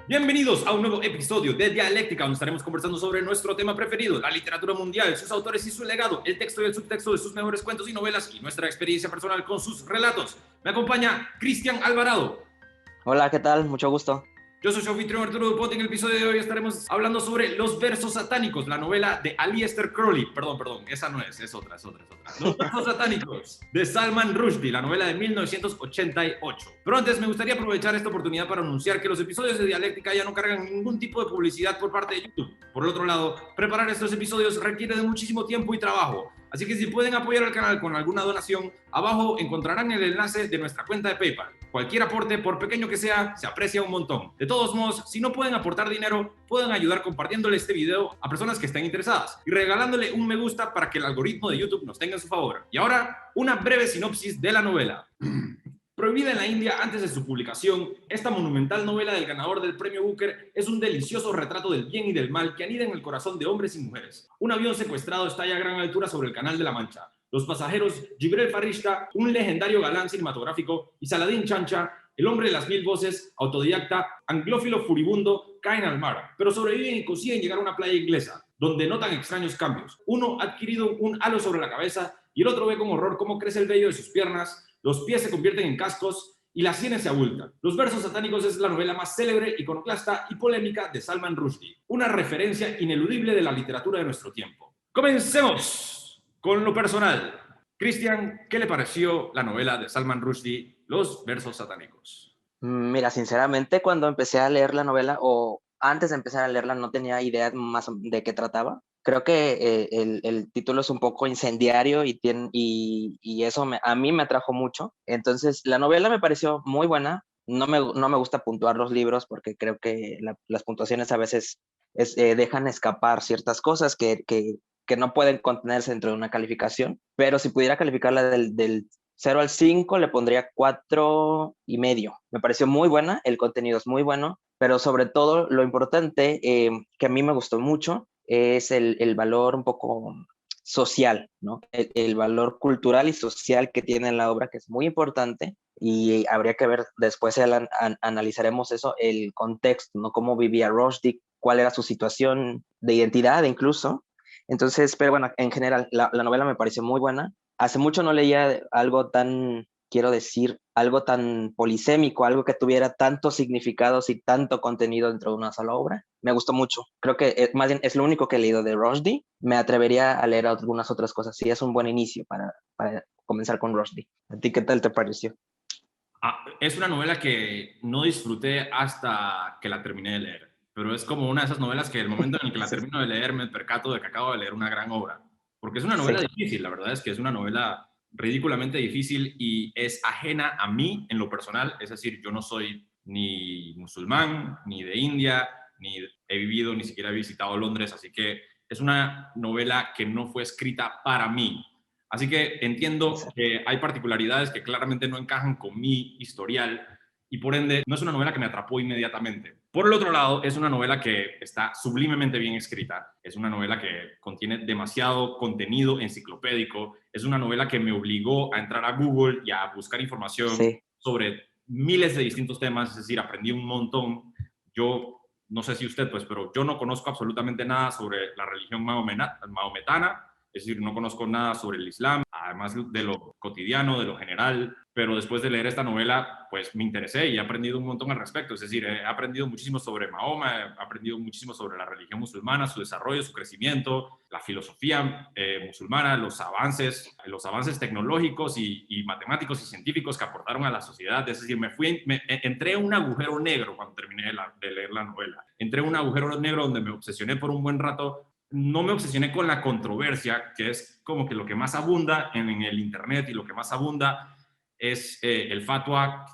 Bienvenidos a un nuevo episodio de Dialéctica, donde estaremos conversando sobre nuestro tema preferido, la literatura mundial, sus autores y su legado, el texto y el subtexto de sus mejores cuentos y novelas y nuestra experiencia personal con sus relatos. Me acompaña Cristian Alvarado. Hola, ¿qué tal? Mucho gusto. Yo soy su anfitrión Arturo Duponte. En el episodio de hoy estaremos hablando sobre Los versos satánicos, la novela de Aleister Crowley. Perdón, esa no es otra. Los versos satánicos de Salman Rushdie, la novela de 1988. Pero antes me gustaría aprovechar esta oportunidad para anunciar que los episodios de Dialéctica ya no cargan ningún tipo de publicidad por parte de YouTube. Por el otro lado, preparar estos episodios requiere de muchísimo tiempo y trabajo. Así que si pueden apoyar al canal con alguna donación, abajo encontrarán el enlace de nuestra cuenta de PayPal. Cualquier aporte, por pequeño que sea, se aprecia un montón. De todos modos, si no pueden aportar dinero, pueden ayudar compartiéndole este video a personas que estén interesadas y regalándole un me gusta para que el algoritmo de YouTube nos tenga en su favor. Y ahora, una breve sinopsis de la novela. Prohibida en la India antes de su publicación, esta monumental novela del ganador del premio Booker es un delicioso retrato del bien y del mal que anida en el corazón de hombres y mujeres. Un avión secuestrado estalla a gran altura sobre el Canal de la Mancha. Los pasajeros, Gibrel Farishta, un legendario galán cinematográfico, y Saladin Chancha, el hombre de las 1000 voces, autodidacta, anglófilo furibundo, caen al mar, pero sobreviven y consiguen llegar a una playa inglesa, donde notan extraños cambios. Uno ha adquirido un halo sobre la cabeza y el otro ve con horror cómo crece el vello de sus piernas, los pies se convierten en cascos y las sienes se abultan. Los versos satánicos es la novela más célebre, iconoclasta y polémica de Salman Rushdie, una referencia ineludible de la literatura de nuestro tiempo. Comencemos con lo personal. Cristian, ¿qué le pareció la novela de Salman Rushdie, Los versos satánicos? Mira, sinceramente, cuando empecé a leer la novela, o antes de empezar a leerla, no tenía idea más de qué trataba. Creo que el título es un poco incendiario y eso a mí me atrajo mucho. Entonces, la novela me pareció muy buena. No me gusta puntuar los libros porque creo que las puntuaciones a veces dejan escapar ciertas cosas que no pueden contenerse dentro de una calificación. Pero si pudiera calificarla del 0 al 5 le pondría 4.5. Me pareció muy buena, el contenido es muy bueno, pero sobre todo lo importante que a mí me gustó mucho es el valor un poco social, ¿no? El valor cultural y social que tiene la obra, que es muy importante, y habría que ver, después analizaremos eso, el contexto, ¿no? Cómo vivía Rushdie, cuál era su situación de identidad incluso. Entonces, pero bueno, en general, la novela me pareció muy buena. Hace mucho no leía algo tan, quiero decir, algo tan polisémico, algo que tuviera tantos significados y tanto contenido dentro de una sola obra. Me gustó mucho. Creo que más bien es lo único que he leído de Rushdie. Me atrevería a leer algunas otras cosas. Sí, es un buen inicio para comenzar con Rushdie. ¿A ti qué tal te pareció? Es una novela que no disfruté hasta que la terminé de leer, pero es como una de esas novelas que el momento en el que la Sí, termino de leer me percato de que acabo de leer una gran obra, porque es una sí, novela difícil, la verdad es que es una novela ridículamente difícil y es ajena a mí en lo personal, es decir, yo no soy ni musulmán, ni de India, ni he vivido, ni siquiera he visitado Londres, así que es una novela que no fue escrita para mí. Así que entiendo exacto. que hay particularidades que claramente no encajan con mi historial y por ende no es una novela que me atrapó inmediatamente. Por el otro lado, es una novela que está sublimemente bien escrita, es una novela que contiene demasiado contenido enciclopédico, es una novela que me obligó a entrar a Google y a buscar información Sí, sobre miles de distintos temas, es decir, aprendí un montón. Yo no sé si usted, pues, pero yo no conozco absolutamente nada sobre la religión maometana, es decir, no conozco nada sobre el Islam, además de lo cotidiano, de lo general, pero después de leer esta novela, pues me interesé y he aprendido un montón al respecto. Es decir, he aprendido muchísimo sobre Mahoma, he aprendido muchísimo sobre la religión musulmana, su desarrollo, su crecimiento, la filosofía musulmana, los avances tecnológicos y matemáticos y científicos que aportaron a la sociedad. Es decir, entré en un agujero negro cuando terminé de leer la novela. Entré en un agujero negro donde me obsesioné por un buen rato. No me obsesioné con la controversia, que es como que lo que más abunda en el internet y lo que más abunda es el fatwa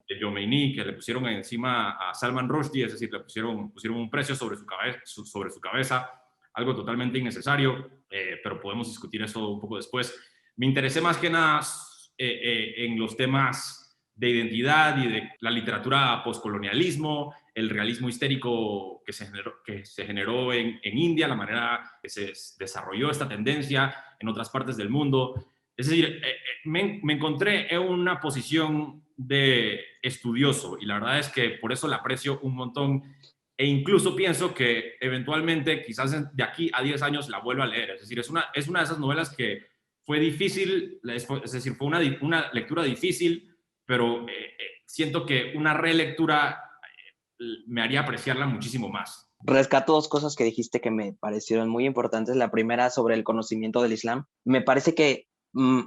de Khomeini que le pusieron encima a Salman Rushdie, es decir, le pusieron un precio sobre su cabeza, algo totalmente innecesario, pero podemos discutir eso un poco después. Me interesé más que nada en los temas de identidad y de la literatura postcolonialismo, el realismo histérico que se generó en India, la manera que se desarrolló esta tendencia en otras partes del mundo. Es decir, me encontré en una posición de estudioso y la verdad es que por eso la aprecio un montón e incluso pienso que eventualmente, quizás de aquí a 10 años, la vuelva a leer. Es decir, es una de esas novelas que fue difícil, es decir, fue una lectura difícil, pero siento que una relectura me haría apreciarla muchísimo más. Rescato dos cosas que dijiste que me parecieron muy importantes. La primera sobre el conocimiento del Islam. Me parece que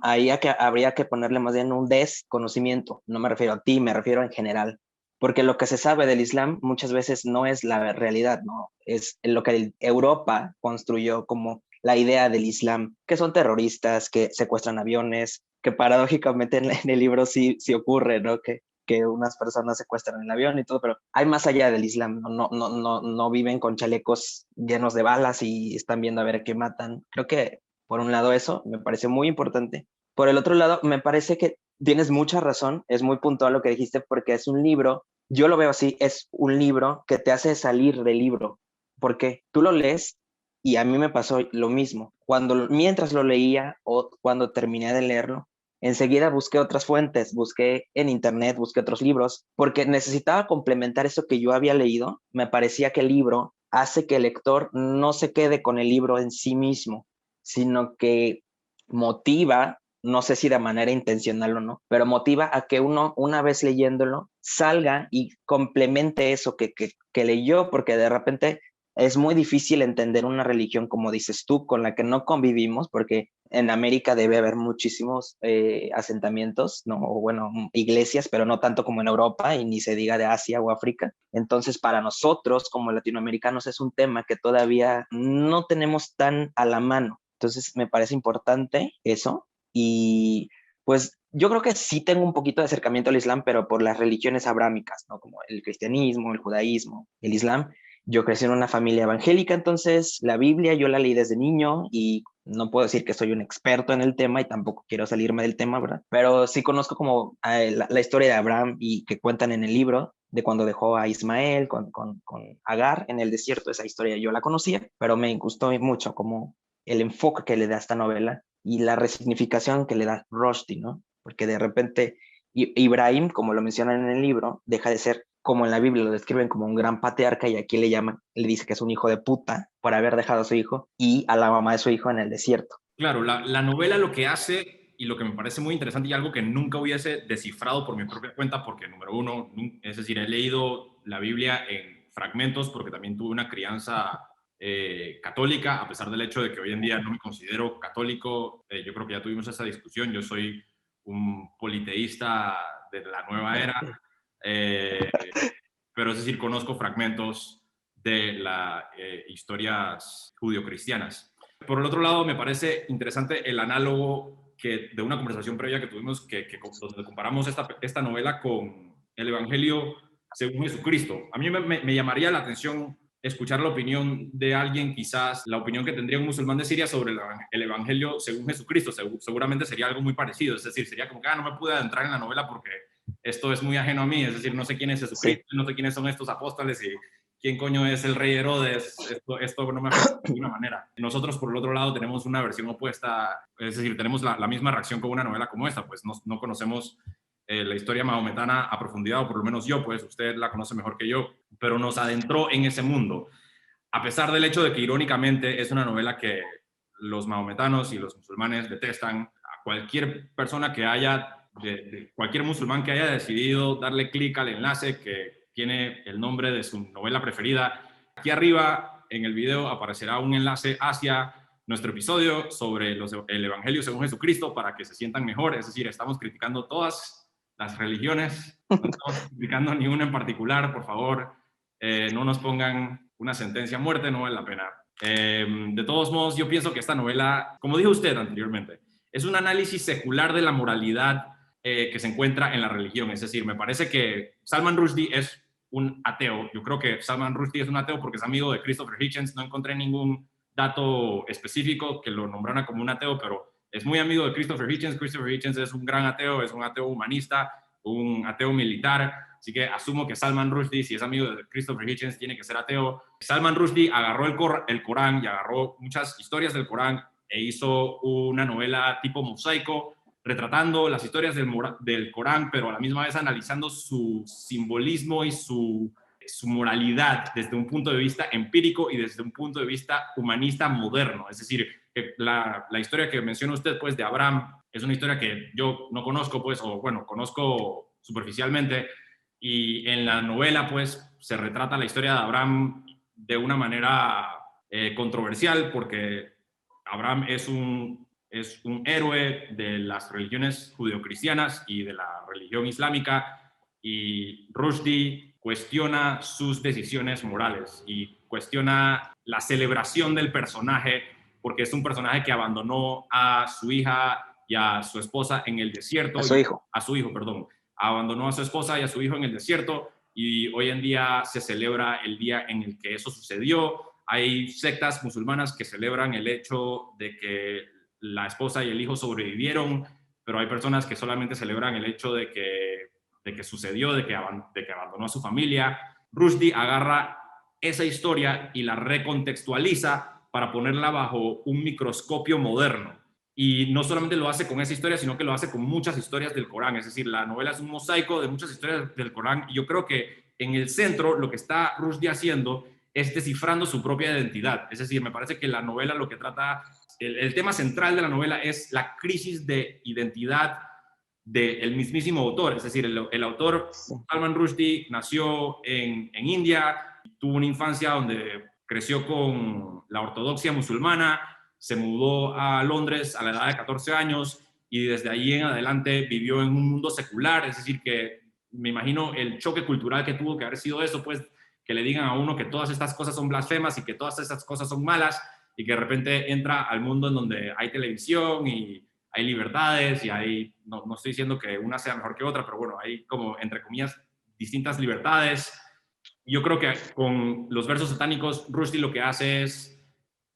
habría que ponerle más bien un desconocimiento. No me refiero a ti, me refiero en general. Porque lo que se sabe del Islam muchas veces no es la realidad, ¿no? Es lo que Europa construyó como la idea del Islam, que son terroristas, que secuestran aviones, que paradójicamente en el libro sí ocurre, ¿no? Que unas personas secuestran el avión y todo, pero hay más allá del Islam, no viven con chalecos llenos de balas y están viendo a ver qué matan. Creo que por un lado eso me parece muy importante. Por el otro lado, me parece que tienes mucha razón, es muy puntual lo que dijiste porque es un libro, yo lo veo así, es un libro que te hace salir del libro, porque tú lo lees y a mí me pasó lo mismo. Mientras lo leía o cuando terminé de leerlo, enseguida busqué otras fuentes, busqué en internet, busqué otros libros, porque necesitaba complementar eso que yo había leído. Me parecía que el libro hace que el lector no se quede con el libro en sí mismo, sino que motiva, no sé si de manera intencional o no, pero motiva a que uno, una vez leyéndolo, salga y complemente eso que leyó, porque de repente es muy difícil entender una religión, como dices tú, con la que no convivimos, porque en América debe haber muchísimos asentamientos, ¿no? O bueno, iglesias, pero no tanto como en Europa y ni se diga de Asia o África. Entonces, para nosotros como latinoamericanos es un tema que todavía no tenemos tan a la mano. Entonces, me parece importante eso y pues yo creo que sí tengo un poquito de acercamiento al Islam, pero por las religiones abrámicas, ¿no? Como el cristianismo, el judaísmo, el Islam. Yo crecí en una familia evangélica, entonces la Biblia yo la leí desde niño y no puedo decir que soy un experto en el tema y tampoco quiero salirme del tema, ¿verdad? Pero sí conozco como la historia de Abraham y que cuentan en el libro de cuando dejó a Ismael con Agar en el desierto. Esa historia yo la conocía, pero me gustó mucho como el enfoque que le da esta novela y la resignificación que le da Rushdie, ¿no? Porque de repente Ibrahim, como lo mencionan en el libro, deja de ser como en la Biblia lo describen como un gran patriarca y aquí le dice que es un hijo de puta por haber dejado a su hijo y a la mamá de su hijo en el desierto. Claro, la novela lo que hace y lo que me parece muy interesante y algo que nunca hubiese descifrado por mi propia cuenta, porque número uno, es decir, he leído la Biblia en fragmentos porque también tuve una crianza católica, a pesar del hecho de que hoy en día no me considero católico. Yo creo que ya tuvimos esa discusión. Yo soy un politeísta de la nueva era, eh, pero es decir, conozco fragmentos de las historias judio-cristianas. Por el otro lado, me parece interesante el análogo de una conversación previa que tuvimos, donde comparamos esta novela con el Evangelio según Jesucristo. A mí me llamaría la atención escuchar la opinión de alguien, quizás la opinión que tendría un musulmán de Siria sobre el Evangelio según Jesucristo. Seguramente sería algo muy parecido, es decir, sería como que no me pude adentrar en la novela porque esto es muy ajeno a mí, es decir, no sé quién es Jesucristo, sí. No sé quiénes son estos apóstoles y quién coño es el rey Herodes, esto no me afecta de ninguna manera. Nosotros, por el otro lado, tenemos una versión opuesta, es decir, tenemos la misma reacción con una novela como esta, pues no conocemos la historia mahometana a profundidad, o por lo menos yo, pues usted la conoce mejor que yo, pero nos adentró en ese mundo, a pesar del hecho de que irónicamente es una novela que los mahometanos y los musulmanes detestan. A cualquier persona que cualquier musulmán que haya decidido darle clic al enlace que tiene el nombre de su novela preferida, aquí arriba en el video aparecerá un enlace hacia nuestro episodio sobre el Evangelio según Jesucristo para que se sientan mejor. Es decir, estamos criticando todas las religiones, no estamos criticando ni una en particular, por favor, no nos pongan una sentencia a muerte, no vale la pena. De todos modos, yo pienso que esta novela, como dijo usted anteriormente, es un análisis secular de la moralidad que se encuentra en la religión. Es decir, me parece que Salman Rushdie es un ateo. Yo creo que Salman Rushdie es un ateo porque es amigo de Christopher Hitchens. No encontré ningún dato específico que lo nombrara como un ateo, pero es muy amigo de Christopher Hitchens. Christopher Hitchens es un gran ateo, es un ateo humanista, un ateo militar. Así que asumo que Salman Rushdie, si es amigo de Christopher Hitchens, tiene que ser ateo. Salman Rushdie agarró el Corán y agarró muchas historias del Corán e hizo una novela tipo mosaico retratando las historias del Corán, pero a la misma vez analizando su simbolismo y su moralidad desde un punto de vista empírico y desde un punto de vista humanista moderno. Es decir, que la historia que menciona usted, pues, de Abraham, es una historia que yo no conozco, pues, o bueno, conozco superficialmente, y en la novela, pues, se retrata la historia de Abraham de una manera controversial, porque Abraham es un héroe de las religiones judeocristianas y de la religión islámica, y Rushdie cuestiona sus decisiones morales y cuestiona la celebración del personaje, porque es un personaje que abandonó a su hija y a su esposa en el desierto. A su hijo, perdón. Abandonó a su esposa y a su hijo en el desierto, y hoy en día se celebra el día en el que eso sucedió. Hay sectas musulmanas que celebran el hecho de que la esposa y el hijo sobrevivieron, pero hay personas que solamente celebran el hecho de que sucedió, de que abandonó a su familia. Rushdie agarra esa historia y la recontextualiza para ponerla bajo un microscopio moderno. Y no solamente lo hace con esa historia, sino que lo hace con muchas historias del Corán. Es decir, la novela es un mosaico de muchas historias del Corán, y yo creo que en el centro lo que está Rushdie haciendo es descifrando su propia identidad. Es decir, me parece que la novela lo que trata, el tema central de la novela es la crisis de identidad del mismísimo autor. Es decir, el autor Salman Rushdie nació en India, tuvo una infancia donde creció con la ortodoxia musulmana, se mudó a Londres a la edad de 14 años y desde ahí en adelante vivió en un mundo secular. Es decir, que me imagino el choque cultural que tuvo que haber sido eso, pues, que le digan a uno que todas estas cosas son blasfemas y que todas estas cosas son malas, y que de repente entra al mundo en donde hay televisión y hay libertades y hay, no estoy diciendo que una sea mejor que otra, pero bueno, hay como, entre comillas, distintas libertades. Yo creo que con los versos satánicos, Rushdie lo que hace es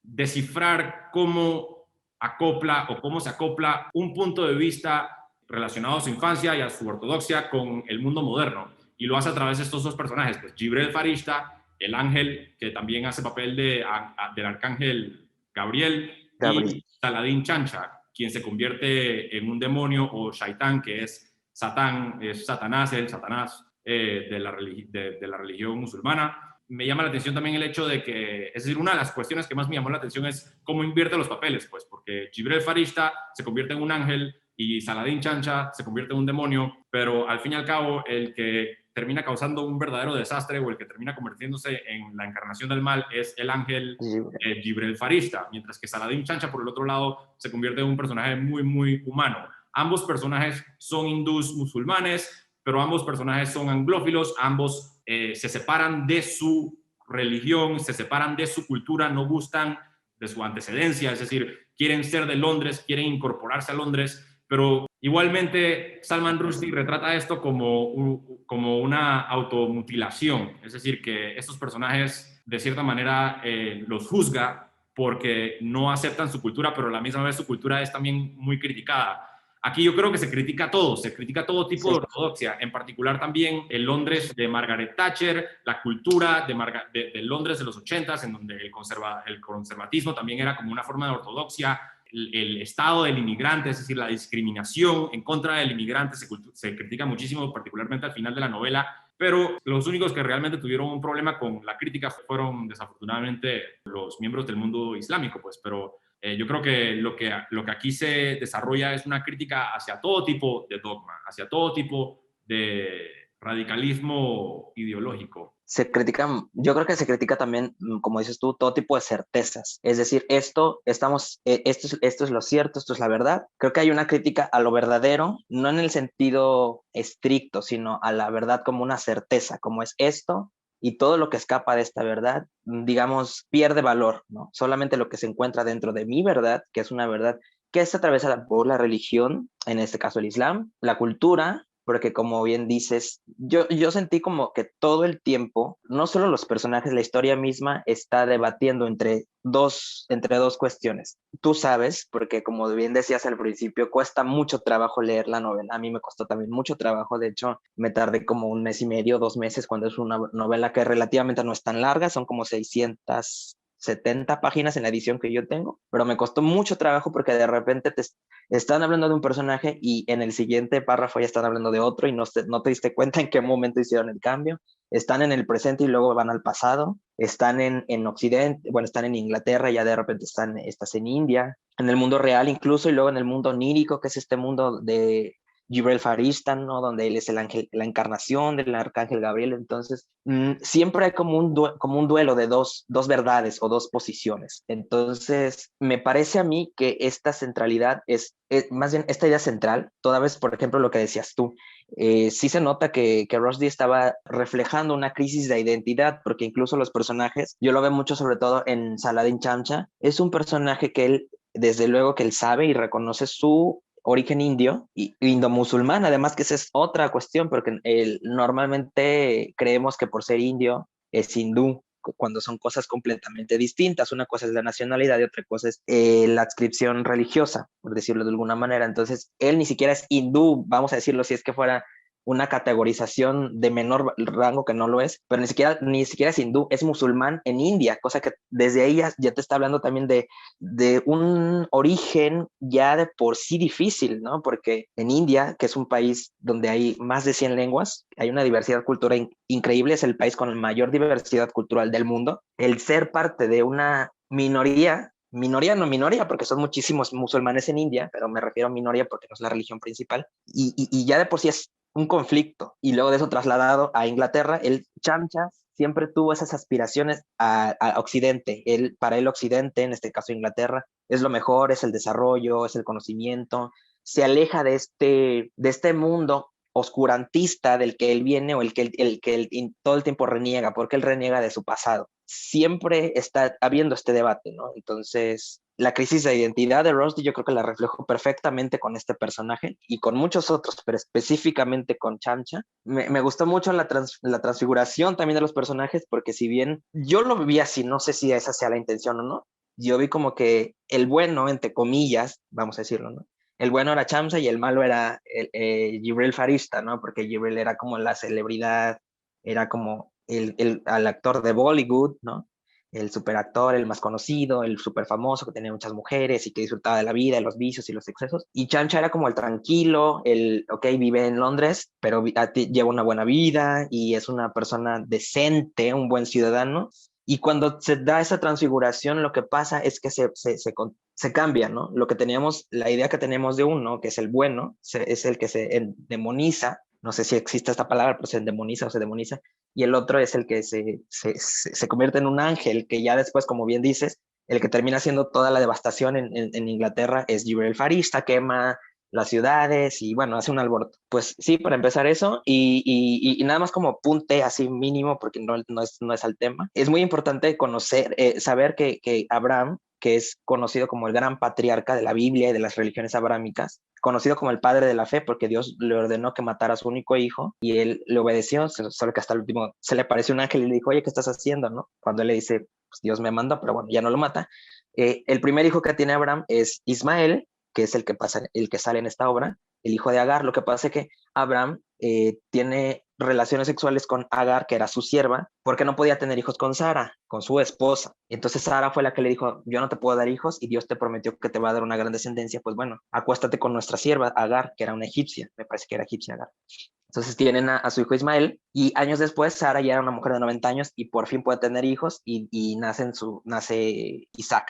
descifrar cómo acopla o cómo se acopla un punto de vista relacionado a su infancia y a su ortodoxia con el mundo moderno. Y lo hace a través de estos dos personajes, pues Jibril Farishta, el ángel que también hace papel del arcángel Gabriel, y Saladin Chancha, quien se convierte en un demonio o Shaitán, que es Satán, es Satanás, el Satanás de la religión musulmana. Me llama la atención también el hecho de que, es decir, una de las cuestiones que más me llamó la atención es cómo invierte los papeles, pues, porque Jibril Farishta se convierte en un ángel y Saladin Chancha se convierte en un demonio, pero al fin y al cabo el que termina causando un verdadero desastre o el que termina convirtiéndose en la encarnación del mal es el ángel Jibril Farishta, mientras que Saladin Chancha, por el otro lado, se convierte en un personaje muy, muy humano. Ambos personajes son hindús musulmanes, pero ambos personajes son anglófilos, ambos se separan de su religión, se separan de su cultura, no gustan de su antecedencia, es decir, quieren ser de Londres, quieren incorporarse a Londres, pero igualmente Salman Rushdie retrata esto como una automutilación, es decir, que estos personajes de cierta manera los juzga porque no aceptan su cultura, pero a la misma vez su cultura es también muy criticada. Aquí yo creo que se critica todo tipo de ortodoxia, en particular también el Londres de Margaret Thatcher, la cultura de Londres de los 80s, en donde el conservatismo también era como una forma de ortodoxia, el estado del inmigrante, es decir, la discriminación en contra del inmigrante se critica muchísimo, particularmente al final de la novela, pero los únicos que realmente tuvieron un problema con la crítica fueron desafortunadamente los miembros del mundo islámico, pues, pero yo creo que lo que aquí se desarrolla es una crítica hacia todo tipo de dogma, hacia todo tipo de radicalismo ideológico. Yo creo que se critica también, como dices tú, todo tipo de certezas. Es decir, esto es lo cierto, esto es la verdad. Creo que hay una crítica a lo verdadero, no en el sentido estricto, sino a la verdad como una certeza, como es esto, y todo lo que escapa de esta verdad, digamos, pierde valor, ¿no? Solamente lo que se encuentra dentro de mi verdad, que es una verdad que es atravesada por la religión, en este caso el Islam, la cultura, porque como bien dices, yo sentí como que todo el tiempo, no solo los personajes, la historia misma está debatiendo entre dos cuestiones. Tú sabes, porque como bien decías al principio, cuesta mucho trabajo leer la novela. A mí me costó también mucho trabajo. De hecho, me tardé como 1 mes y medio, 2 meses, cuando es una novela que relativamente no es tan larga, son como 600 70 páginas en la edición que yo tengo, pero me costó mucho trabajo porque de repente te están hablando de un personaje y en el siguiente párrafo ya están hablando de otro y no te diste cuenta en qué momento hicieron el cambio. Están en el presente y luego van al pasado. Están en Occidente, bueno, están en Inglaterra y ya de repente estás en India, en el mundo real incluso, y luego en el mundo onírico, que es este mundo de Jibril Faristan, ¿no? Donde él es el ángel, la encarnación del arcángel Gabriel. Entonces, siempre hay como como un duelo de dos verdades o dos posiciones. Entonces, me parece a mí que esta centralidad es más bien esta idea central, toda vez, por ejemplo, lo que decías tú, sí se nota que Rushdie estaba reflejando una crisis de identidad, porque incluso los personajes, yo lo veo mucho sobre todo en Saladin Chamcha, es un personaje que él, desde luego que él sabe y reconoce su origen indio y indo-musulmán, además que esa es otra cuestión, porque normalmente creemos que por ser indio es hindú, cuando son cosas completamente distintas. Una cosa es la nacionalidad y otra cosa es la adscripción religiosa, por decirlo de alguna manera. Entonces, él ni siquiera es hindú, vamos a decirlo, si es que fuera una categorización de menor rango, que no lo es, pero ni siquiera es hindú, es musulmán en India, cosa que desde ahí ya te está hablando también de un origen ya de por sí difícil, ¿no? Porque en India, que es un país donde hay más de 100 lenguas, hay una diversidad cultural increíble, es el país con la mayor diversidad cultural del mundo, el ser parte de una minoría, no minoría, porque son muchísimos musulmanes en India, pero me refiero a minoría porque no es la religión principal, y ya de por sí es un conflicto, y luego de eso trasladado a Inglaterra, el Chamcha siempre tuvo esas aspiraciones a Occidente. Para el Occidente, en este caso Inglaterra, es lo mejor, es el desarrollo, es el conocimiento, se aleja de este mundo oscurantista del que él viene o el que él todo el tiempo reniega, porque él reniega de su pasado. Siempre está habiendo este debate, ¿no? Entonces, la crisis de identidad de Rushdie yo creo que la reflejó perfectamente con este personaje y con muchos otros, pero específicamente con Chamcha. Me gustó mucho la transfiguración también de los personajes, porque si bien yo lo vi así, no sé si esa sea la intención o no, yo vi como que el bueno, entre comillas, vamos a decirlo, ¿no? El bueno era Chamsa y el malo era Jibril Farishta, ¿no? Porque Jibril era como la celebridad, era como al actor de Bollywood, ¿no? El superactor, el más conocido, el super famoso que tenía muchas mujeres y que disfrutaba de la vida, de los vicios y los excesos. Y Chamcha era como el tranquilo, ok, vive en Londres, pero lleva una buena vida y es una persona decente, un buen ciudadano. Y cuando se da esa transfiguración, lo que pasa es que se cambia, ¿no? Lo que teníamos, la idea que tenemos de uno, que es el bueno, es el que se demoniza, no sé si existe esta palabra, pero se endemoniza o se demoniza, y el otro es el que se convierte en un ángel, que ya después, como bien dices, el que termina haciendo toda la devastación en Inglaterra es Jibril Farishta, quema las ciudades y bueno, hace un alboroto. Pues sí, para empezar eso y nada más como punte así mínimo, porque no es al tema. Es muy importante conocer, saber que Abraham, que es conocido como el gran patriarca de la Biblia y de las religiones abrámicas, conocido como el padre de la fe, porque Dios le ordenó que matara a su único hijo y él le obedeció, solo que hasta el último se le apareció un ángel y le dijo, oye, ¿qué estás haciendo? ¿No? Cuando él le dice, pues Dios me mandó, pero bueno, ya no lo mata. El primer hijo que tiene Abraham es Ismael, que es el que sale en esta obra, el hijo de Agar. Lo que pasa es que Abraham tiene relaciones sexuales con Agar, que era su sierva, porque no podía tener hijos con Sara, con su esposa. Entonces Sara fue la que le dijo, yo no te puedo dar hijos y Dios te prometió que te va a dar una gran descendencia, pues bueno, acuéstate con nuestra sierva Agar, que era una egipcia, me parece que era egipcia Agar. Entonces tienen a su hijo Ismael y años después Sara ya era una mujer de 90 años y por fin puede tener hijos y nace Isaac.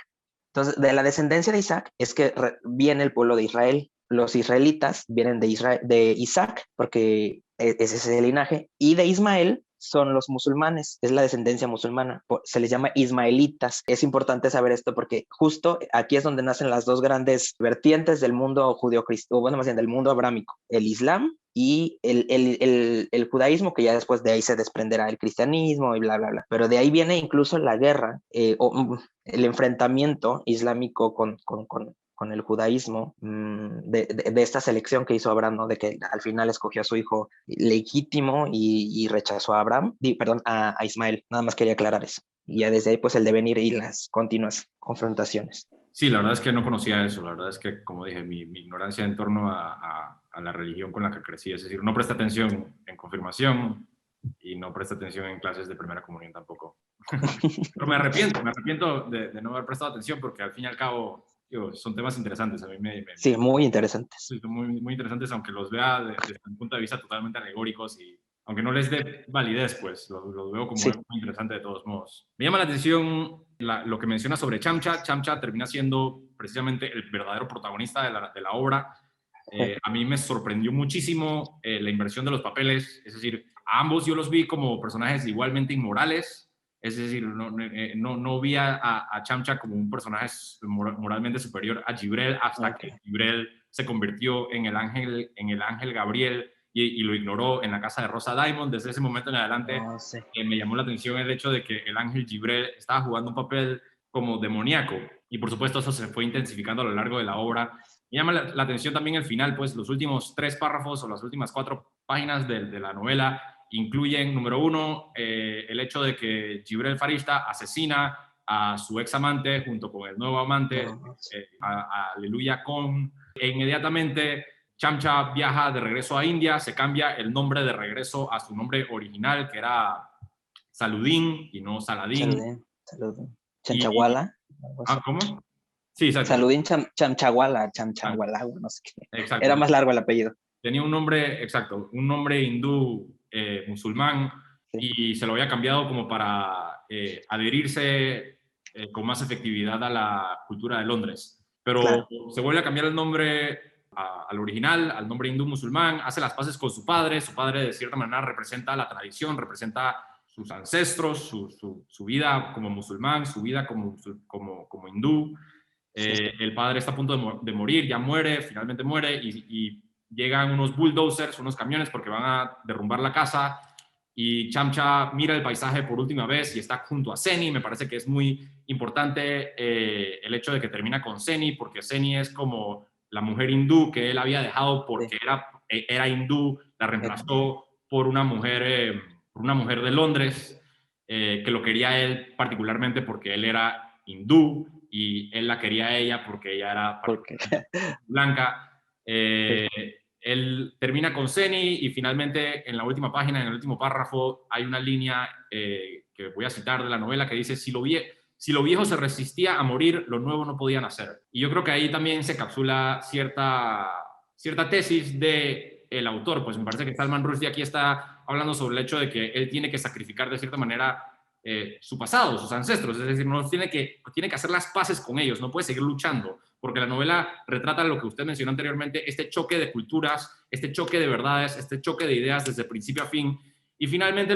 Entonces, de la descendencia de Isaac es que viene el pueblo de Israel. Los israelitas vienen de Isaac, porque ese es el linaje, y de Ismael son los musulmanes, es la descendencia musulmana, se les llama ismaelitas. Es importante saber esto porque justo aquí es donde nacen las dos grandes vertientes del mundo judío-cristiano, bueno, más bien del mundo abrámico, el Islam y el judaísmo, que ya después de ahí se desprenderá el cristianismo y bla, bla, bla. Pero de ahí viene incluso la guerra, el enfrentamiento islámico con el judaísmo, de esta selección que hizo Abraham, ¿no? De que al final escogió a su hijo legítimo y rechazó a perdón, a Ismael. Nada más quería aclarar eso. Y ya desde ahí, pues el devenir y las continuas confrontaciones. Sí, la verdad es que no conocía eso. La verdad es que, como dije, mi ignorancia en torno a la religión con la que crecí, es decir, no presta atención en confirmación y no presta atención en clases de primera comunión tampoco. Pero me arrepiento de no haber prestado atención porque al fin y al cabo, digo, son temas interesantes. A mí Sí, muy interesantes. son muy, muy interesantes, aunque los vea desde un punto de vista totalmente alegóricos y aunque no les dé validez, pues los veo como Sí, algo muy interesante de todos modos. Me llama la atención lo que menciona sobre Chamcha. Chamcha termina siendo precisamente el verdadero protagonista de la obra. A mí me sorprendió muchísimo la inversión de los papeles, es decir, a ambos yo los vi como personajes igualmente inmorales, es decir, no vi a Chamcha como un personaje moralmente superior a Jibrel hasta que Jibrel se convirtió en el ángel Gabriel y lo ignoró en la casa de Rosa Diamond. Desde ese momento en adelante no sé. me llamó la atención el hecho de que el ángel Jibrel estaba jugando un papel como demoníaco y por supuesto eso se fue intensificando a lo largo de la obra. Me llama la atención también el final, pues los últimos 3 párrafos o las últimas 4 páginas de la novela incluyen, número 1, el hecho de que Jibril Farishta asesina a su ex amante junto con el nuevo amante, No sé. Aleluya Khan, e inmediatamente Chamcha viaja de regreso a India, se cambia el nombre de regreso a su nombre original, que era Saludín y no Saladín. Saludín, saludín. Y, Chanchaguala, algo así. ¿cómo? Sí, exacto. Saludín Chamchaguala, Chamchaguala, no sé qué. Exacto. Era más largo el apellido. Tenía un nombre, exacto, un nombre hindú musulmán Sí. y se lo había cambiado como para adherirse con más efectividad a la cultura de Londres. Pero Claro. se vuelve a cambiar el nombre al original, al nombre hindú musulmán, hace las paces con su padre de cierta manera representa la tradición, representa sus ancestros, su vida como musulmán, su vida como hindú. El padre está a punto de morir, ya muere, finalmente muere y llegan unos bulldozers, unos camiones porque van a derrumbar la casa y Chamcha mira el paisaje por última vez y está junto a Seni. Me parece que es muy importante el hecho de que termina con Seni porque Seni es como la mujer hindú que él había dejado porque era hindú, la reemplazó por una mujer de Londres que lo quería él particularmente porque él era hindú y él la quería a ella porque ella era blanca. Él termina con Seni y finalmente en la última página, en el último párrafo, hay una línea que voy a citar de la novela que dice, si lo viejo se resistía a morir, lo nuevo no podía nacer. Y yo creo que ahí también se capsula cierta tesis del autor, pues me parece que Salman Rushdie aquí está hablando sobre el hecho de que él tiene que sacrificar de cierta manera su pasado, sus ancestros, es decir, tiene que hacer las paces con ellos, no puede seguir luchando, porque la novela retrata lo que usted mencionó anteriormente, este choque de culturas, este choque de verdades, este choque de ideas desde principio a fin, y finalmente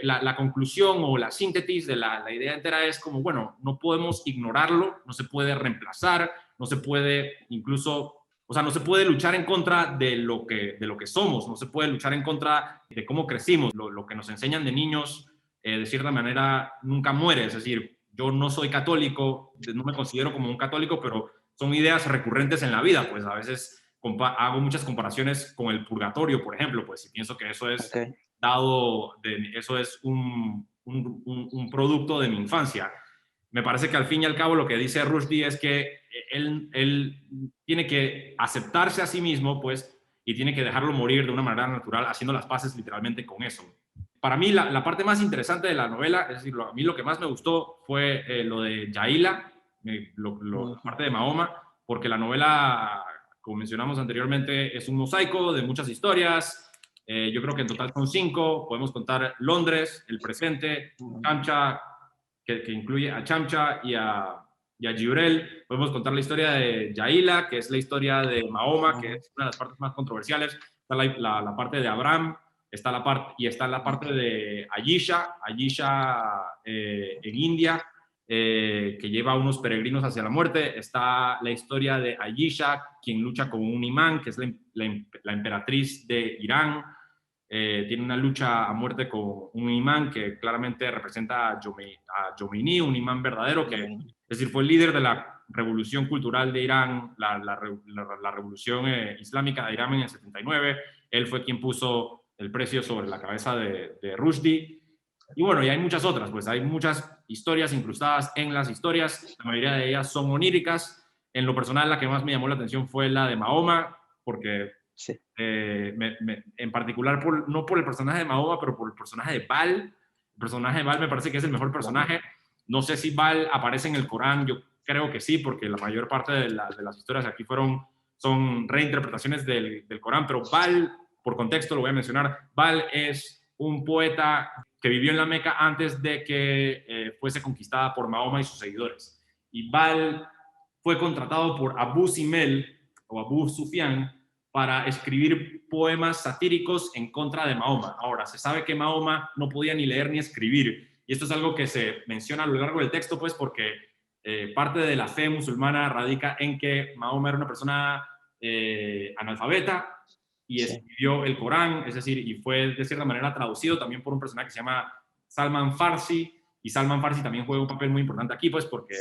la conclusión o la síntesis de la idea entera es como, bueno, no podemos ignorarlo, no se puede reemplazar, no se puede incluso, o sea, no se puede luchar en contra de lo que somos, no se puede luchar en contra de cómo crecimos, lo que nos enseñan de niños, de cierta manera nunca muere, es decir, yo no soy católico, no me considero como un católico, pero son ideas recurrentes en la vida, pues a veces hago muchas comparaciones con el purgatorio, por ejemplo, pues y pienso que eso es eso es un producto de mi infancia. Me parece que al fin y al cabo lo que dice Rushdie es que él tiene que aceptarse a sí mismo, pues, y tiene que dejarlo morir de una manera natural, haciendo las paces literalmente con eso. Para mí, la parte más interesante de la novela, es decir, a mí lo que más me gustó fue lo de Yaila, la parte de Mahoma, porque la novela, como mencionamos anteriormente, es un mosaico de muchas historias. Yo creo que en total son 5. Podemos contar Londres, el presente, Chamcha, que incluye a Chamcha y a Jibril. Podemos contar la historia de Yaila, que es la historia de Mahoma, que es una de las partes más controversiales. Está la parte de Abraham, está la parte de Ayesha en India, que lleva a unos peregrinos hacia la muerte. Está la historia de Ayesha, quien lucha con un imán, que es la emperatriz de Irán. Tiene una lucha a muerte con un imán que claramente representa a Khomeini, un imán verdadero, que es decir, fue el líder de la revolución cultural de Irán, la revolución islámica de Irán en el 79. Él fue quien puso el precio sobre la cabeza de Rushdie. Y bueno, y hay muchas otras, pues hay muchas historias incrustadas en las historias, la mayoría de ellas son oníricas. En lo personal, la que más me llamó la atención fue la de Mahoma, porque en particular no por el personaje de Mahoma, pero por el personaje de Bal, El personaje de Baal me parece que es el mejor personaje. No sé si Baal aparece en el Corán, yo creo que sí, porque la mayor parte de las historias aquí son reinterpretaciones del Corán, pero Baal, por contexto lo voy a mencionar, Baal es un poeta que vivió en la Meca antes de que fuese conquistada por Mahoma y sus seguidores. Y Baal fue contratado por Abu Simbel o Abu Sufyan para escribir poemas satíricos en contra de Mahoma. Ahora, se sabe que Mahoma no podía ni leer ni escribir, y esto es algo que se menciona a lo largo del texto, pues porque parte de la fe musulmana radica en que Mahoma era una persona analfabeta y escribió el Corán, es decir, y fue de cierta manera traducido también por un personaje que se llama Salman Farsi, y Salman Farsi también juega un papel muy importante aquí, pues porque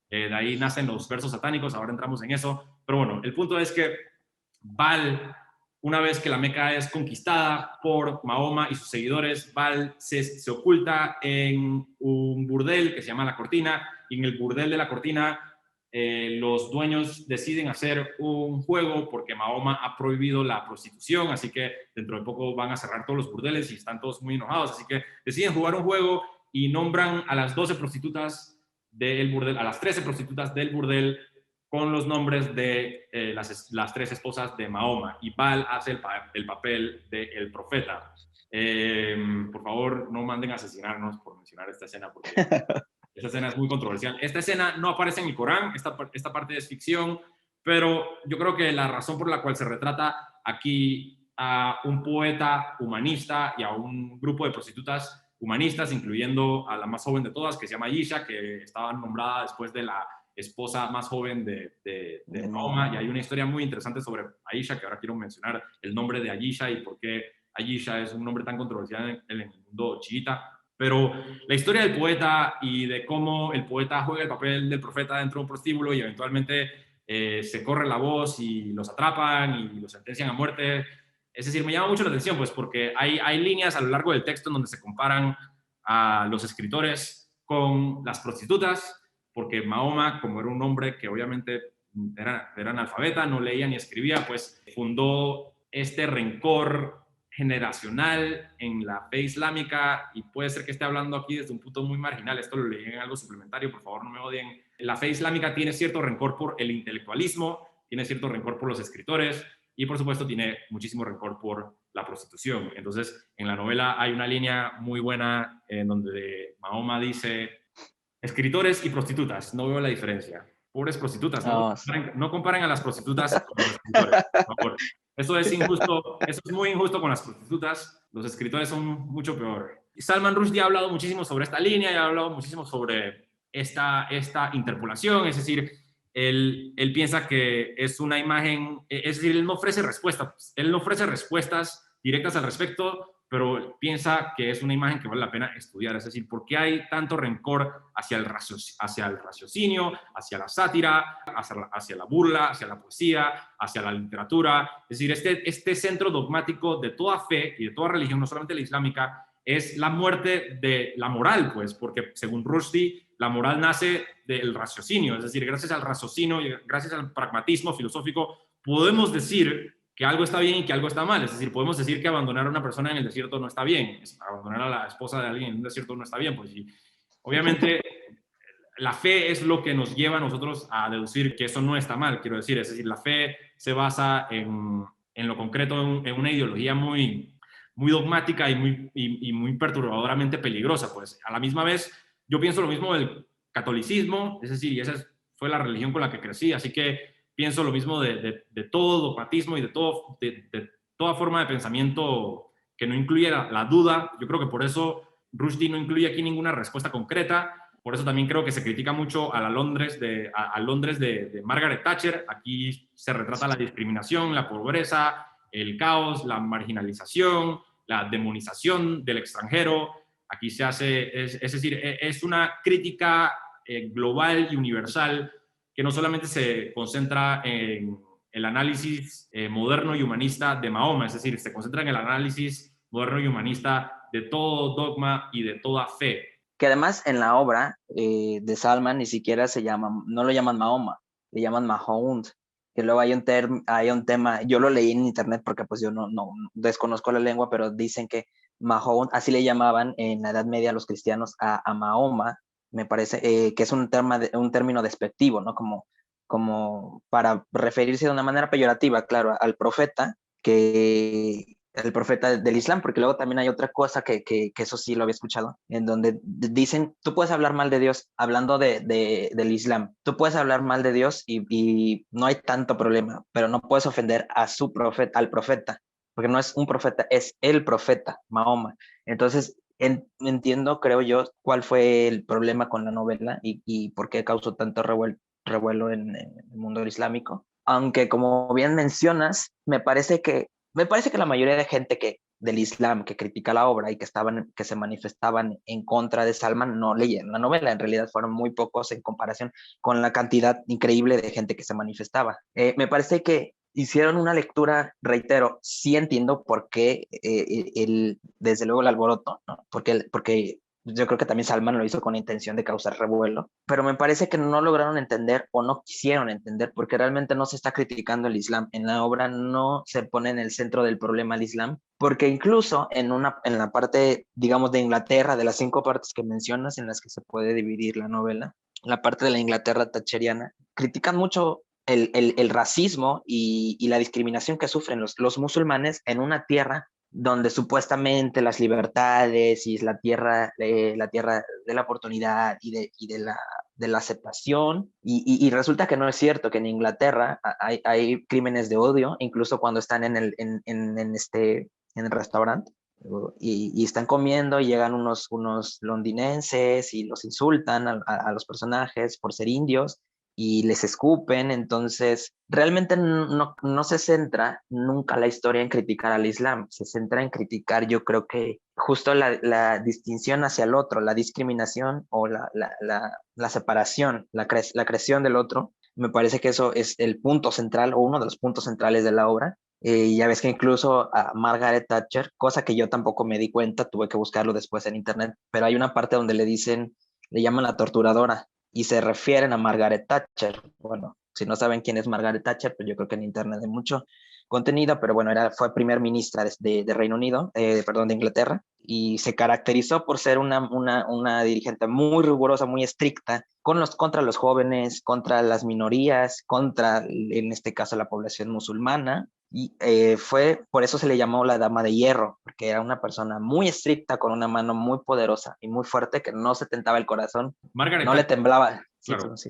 de ahí nacen los versos satánicos, ahora entramos en eso, pero bueno, el punto es que Baal, una vez que la Meca es conquistada por Mahoma y sus seguidores, Baal se oculta en un burdel que se llama La Cortina, y en el burdel de La Cortina los dueños deciden hacer un juego porque Mahoma ha prohibido la prostitución, así que dentro de poco van a cerrar todos los burdeles y están todos muy enojados, así que deciden jugar un juego y nombran a las 12 prostitutas del burdel, a las 13 prostitutas del burdel con los nombres de las 3 esposas de Mahoma, y Baal hace el papel del profeta. Por favor, no manden a asesinarnos por mencionar esta escena, porque esta escena es muy controversial. Esta escena no aparece en el Corán, esta parte es ficción, pero yo creo que la razón por la cual se retrata aquí a un poeta humanista y a un grupo de prostitutas humanistas, incluyendo a la más joven de todas, que se llama Aisha, que estaba nombrada después de la esposa más joven de Mahoma, y hay una historia muy interesante sobre Aisha, que ahora quiero mencionar el nombre de Aisha y por qué Aisha es un nombre tan controversial en el mundo chiita. Pero la historia del poeta y de cómo el poeta juega el papel del profeta dentro de un prostíbulo y eventualmente se corre la voz y los atrapan y los sentencian a muerte. Es decir, me llama mucho la atención, pues, porque hay líneas a lo largo del texto en donde se comparan a los escritores con las prostitutas, porque Mahoma, como era un hombre que obviamente era analfabeta, no leía ni escribía, pues fundó este rencor generacional en la fe islámica, y puede ser que esté hablando aquí desde un punto muy marginal, esto lo leí en algo suplementario, por favor no me odien. La fe islámica tiene cierto rencor por el intelectualismo, tiene cierto rencor por los escritores y por supuesto tiene muchísimo rencor por la prostitución. Entonces en la novela hay una línea muy buena en donde Mahoma dice: escritores y prostitutas, no veo la diferencia. Pobres prostitutas, no comparen a las prostitutas con los escritores, por favor. Eso es injusto, eso es muy injusto con las prostitutas. Los escritores son mucho peor. Y Salman Rushdie ha hablado muchísimo sobre esta línea y ha hablado muchísimo sobre esta interpolación, es decir, él piensa que es una imagen, es decir, él no ofrece respuestas directas al respecto, pero piensa que es una imagen que vale la pena estudiar. Es decir, ¿por qué hay tanto rencor hacia el raciocinio, hacia la sátira, hacia la burla, hacia la poesía, hacia la literatura? Es decir, este centro dogmático de toda fe y de toda religión, no solamente la islámica, es la muerte de la moral, pues, porque según Rushdie, la moral nace del raciocinio. Es decir, gracias al raciocinio y gracias al pragmatismo filosófico podemos decir que algo está bien y que algo está mal. Es decir, podemos decir que abandonar a una persona en el desierto no está bien, abandonar a la esposa de alguien en un desierto no está bien, pues, y obviamente la fe es lo que nos lleva a nosotros a deducir que eso no está mal, quiero decir. Es decir, la fe se basa en lo concreto, en una ideología muy dogmática y muy perturbadoramente peligrosa, pues. A la misma vez, yo pienso lo mismo del catolicismo, es decir, y esa fue la religión con la que crecí, así que pienso lo mismo de todo dogmatismo y de toda forma de pensamiento que no incluye la duda. Yo creo que por eso Rushdie no incluye aquí ninguna respuesta concreta. Por eso también creo que se critica mucho a Londres de Margaret Thatcher. Aquí se retrata la discriminación, la pobreza, el caos, la marginalización, la demonización del extranjero. Aquí se hace, es decir, es una crítica global y universal que no solamente se concentra en el análisis moderno y humanista de Mahoma, es decir, se concentra en el análisis moderno y humanista de todo dogma y de toda fe. Que además en la obra de Salman ni siquiera no lo llaman Mahoma, le llaman Mahound, que luego hay un tema, yo lo leí en internet porque pues yo no desconozco la lengua, pero dicen que Mahón, así le llamaban en la Edad Media los cristianos a Mahoma, me parece que es un término despectivo, ¿no? Como para referirse de una manera peyorativa, claro, al profeta, el profeta del Islam, porque luego también hay otra cosa que eso sí lo había escuchado, en donde dicen, tú puedes hablar mal de Dios hablando del Islam, tú puedes hablar mal de Dios y no hay tanto problema, pero no puedes ofender a su profeta, al profeta, porque no es un profeta, es el profeta, Mahoma. Entonces, entiendo, creo yo, cuál fue el problema con la novela y por qué causó tanto revuelo en el mundo islámico. Aunque, como bien mencionas, me parece que la mayoría de gente del Islam que critica la obra y que se manifestaban en contra de Salman no leyeron la novela. En realidad fueron muy pocos en comparación con la cantidad increíble de gente que se manifestaba. Me parece que hicieron una lectura, reitero, sí entiendo por qué desde luego el alboroto, ¿no? Porque yo creo que también Salman lo hizo con intención de causar revuelo, pero me parece que no lograron entender o no quisieron entender porque realmente no se está criticando el Islam. En la obra no se pone en el centro del problema el Islam, porque incluso en la parte, digamos, de Inglaterra, de las 5 partes que mencionas en las que se puede dividir la novela, la parte de la Inglaterra thatcheriana, critican mucho el racismo y la discriminación que sufren los musulmanes en una tierra donde supuestamente las libertades y es la tierra de la oportunidad y de la aceptación, y resulta que no es cierto, que en Inglaterra hay crímenes de odio, incluso cuando están en el restaurante y están comiendo y llegan unos londinenses y los insultan a los personajes por ser indios y les escupen. Entonces realmente no se centra nunca la historia en criticar al Islam, se centra en criticar, yo creo que justo la distinción hacia el otro, la discriminación o la separación, la creación del otro. Me parece que eso es el punto central o uno de los puntos centrales de la obra. Ya ves que incluso a Margaret Thatcher, cosa que yo tampoco me di cuenta, tuve que buscarlo después en internet, pero hay una parte donde le llaman la torturadora y se refieren a Margaret Thatcher. Bueno, si no saben quién es Margaret Thatcher, pues yo creo que en internet hay mucho contenido, pero bueno, fue primer ministra de Reino Unido, perdón, de Inglaterra, y se caracterizó por ser una dirigente muy rigurosa, muy estricta contra los jóvenes, contra las minorías, en este caso, la población musulmana. Y por eso se le llamó la Dama de Hierro, porque era una persona muy estricta, con una mano muy poderosa y muy fuerte, que no se tentaba el corazón, Margaret no le Thatcher, temblaba. Sí, claro, sí,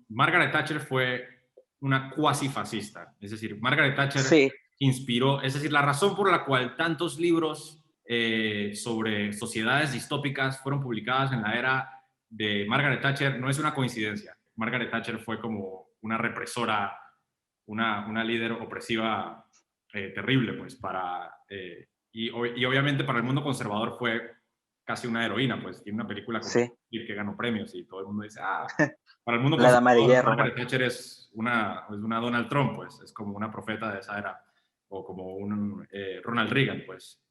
Margaret Thatcher fue una cuasi fascista, es decir, Margaret Thatcher sí, inspiró, es decir, la razón por la cual tantos libros sobre sociedades distópicas fueron publicadas en la era de Margaret Thatcher no es una coincidencia. Margaret Thatcher fue como una represora, una líder opresiva terrible, pues, y obviamente para el mundo conservador fue casi una heroína, pues, tiene una película como sí, que ganó premios y todo el mundo dice, para el mundo la Dama de conservador, Hierro, Margaret bueno, Thatcher es una Donald Trump, pues, es como una profeta de esa era, o como un Ronald Reagan, pues.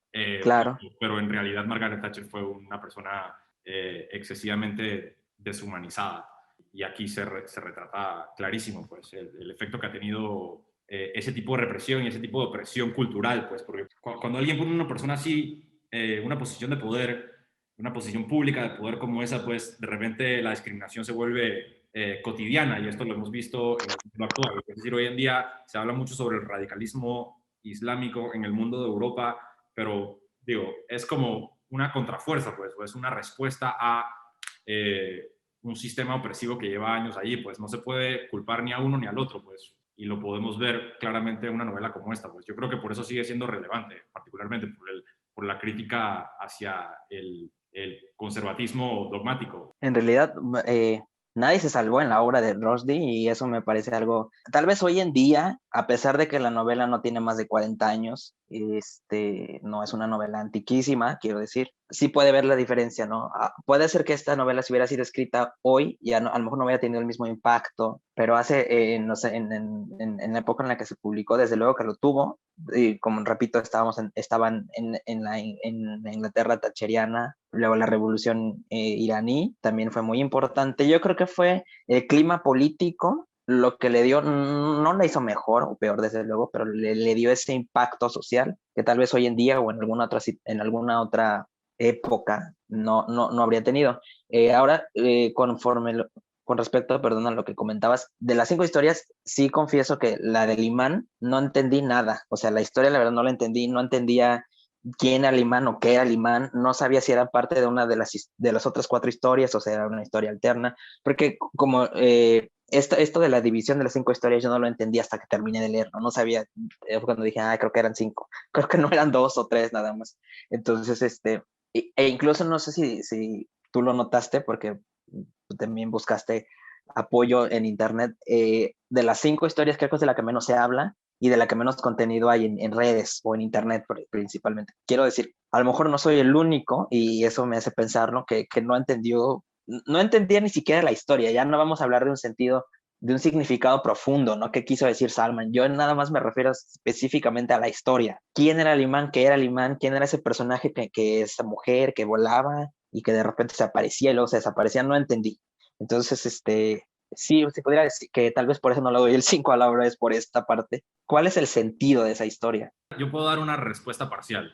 claro, Pero en realidad Margaret Thatcher fue una persona excesivamente deshumanizada. Y aquí se retrata clarísimo, pues, el efecto que ha tenido ese tipo de represión y ese tipo de opresión cultural, pues, porque cuando alguien pone a una persona así, una posición de poder, una posición pública de poder como esa, pues de repente la discriminación se vuelve cotidiana y esto lo hemos visto en el mundo actual. Es decir, hoy en día se habla mucho sobre el radicalismo islámico en el mundo de Europa, pero digo, es como una contrafuerza, pues, o es una respuesta a un sistema opresivo que lleva años allí, pues no se puede culpar ni a uno ni al otro, pues, y lo podemos ver claramente en una novela como esta, pues yo creo que por eso sigue siendo relevante, particularmente por la crítica hacia el conservatismo dogmático. en realidad nadie se salvó en la obra de Rushdie y eso me parece algo, tal vez hoy en día, a pesar de que la novela no tiene más de 40 años, no es una novela antiquísima, quiero decir, sí puede ver la diferencia, ¿no? Puede ser que esta novela si hubiera sido escrita hoy, ya no, a lo mejor no hubiera tenido el mismo impacto, pero no sé, en la época en la que se publicó, desde luego que lo tuvo, y como repito, estaban en la Inglaterra thatcheriana, luego la revolución iraní también fue muy importante. Yo creo que fue el clima político lo que le dio, no la hizo mejor o peor desde luego, pero le dio ese impacto social que tal vez hoy en día o en alguna otra época no habría tenido. Ahora, con respecto, perdón, a lo que comentabas, de las 5 historias, sí confieso que la del imán no entendí nada. O sea, la historia la verdad no la entendí, no entendía quién era el imán o qué era el imán, no sabía si era parte de una de las otras 4 historias o sea, era una historia alterna, porque como esto de la división de las 5 historias yo no lo entendí hasta que terminé de leerlo, no sabía, fue cuando dije, creo que eran 5, creo que no eran 2 o 3 nada más. Entonces, e incluso no sé si tú lo notaste, porque tú también buscaste apoyo en internet, de las 5 historias creo que es de la que menos se habla y de la que menos contenido hay en redes o en internet principalmente. Quiero decir, a lo mejor no soy el único y eso me hace pensar, ¿no? Que no entendía ni siquiera la historia, ya no vamos a hablar de un sentido, de un significado profundo, ¿no? ¿Qué quiso decir Salman? Yo nada más me refiero específicamente a la historia. ¿Quién era el imán? ¿Qué era el imán? ¿Quién era ese personaje que esa mujer que volaba y que de repente se aparecía y luego se desaparecía? No entendí. Entonces, sí, se podría decir que tal vez por eso no le doy el 5 a la obra, es por esta parte. ¿Cuál es el sentido de esa historia? Yo puedo dar una respuesta parcial.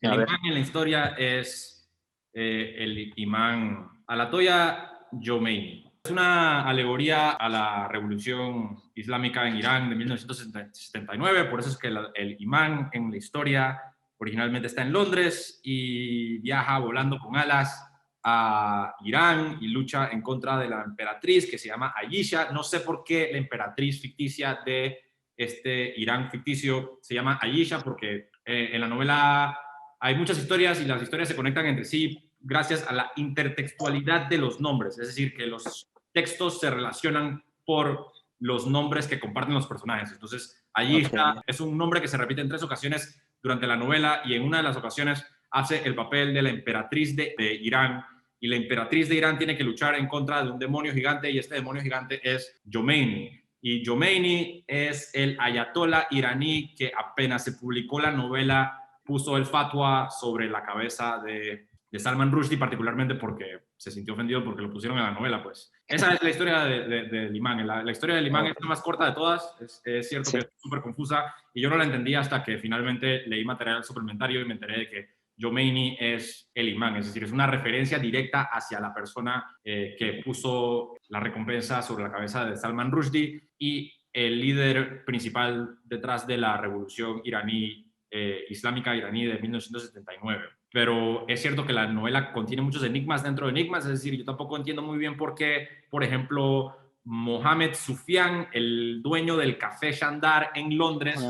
El A ver. imán en la historia es el imán Alatoya Khomeini. Es una alegoría a la revolución islámica en Irán de 1979, por eso es que el imán en la historia originalmente está en Londres y viaja volando con alas a Irán y lucha en contra de la emperatriz que se llama Ayesha. No sé por qué la emperatriz ficticia de este Irán ficticio se llama Ayesha, porque en la novela hay muchas historias y las historias se conectan entre sí gracias a la intertextualidad de los nombres, es decir, que los textos se relacionan por los nombres que comparten los personajes. Entonces, Ayesha Okay. es un nombre que se repite en 3 ocasiones durante la novela y en una de las ocasiones hace el papel de la emperatriz de Irán, y la emperatriz de Irán tiene que luchar en contra de un demonio gigante y este demonio gigante es Khomeini. Y Khomeini es el ayatollah iraní que apenas se publicó la novela puso el fatwa sobre la cabeza de Salman Rushdie, particularmente porque se sintió ofendido porque lo pusieron en la novela. Pues esa es la historia del imán. La historia del imán es la más corta de todas. Es cierto Sí. que es súper confusa y yo no la entendí hasta que finalmente leí material suplementario y me enteré de que Khomeini es el imán, es decir, es una referencia directa hacia la persona que puso la recompensa sobre la cabeza de Salman Rushdie y el líder principal detrás de la revolución iraní, islámica iraní de 1979. Pero es cierto que la novela contiene muchos enigmas dentro de enigmas, es decir, yo tampoco entiendo muy bien por qué, por ejemplo, Mohammed Sufyan, el dueño del Café Shandar en Londres,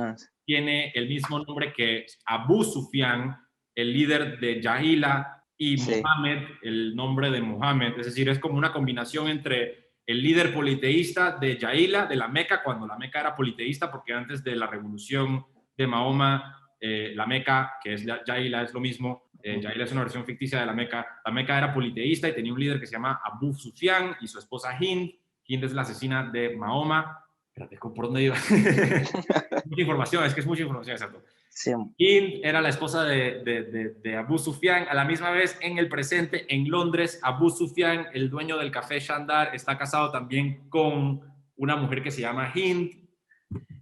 tiene el mismo nombre que Abu Sufyan, el líder de Yahila, y Sí. Mohammed, el nombre de Mohammed. Es decir, es como una combinación entre el líder politeísta de Yahila, de la Meca, cuando la Meca era politeísta, porque antes de la revolución de Mahoma, la Meca, que es Yahila, es lo mismo. Yahila es una versión ficticia de la Meca. La Meca era politeísta y tenía un líder que se llama Abu Sufyan y su esposa Hind. Hind es la asesina de Mahoma. Espérate, ¿por dónde iba? Mucha información, es que es mucha información, exacto. Sí. Hind era la esposa de Abu Sufyan. A la misma vez, en el presente, en Londres, Abu Sufyan, el dueño del café Shandar, está casado también con una mujer que se llama Hind.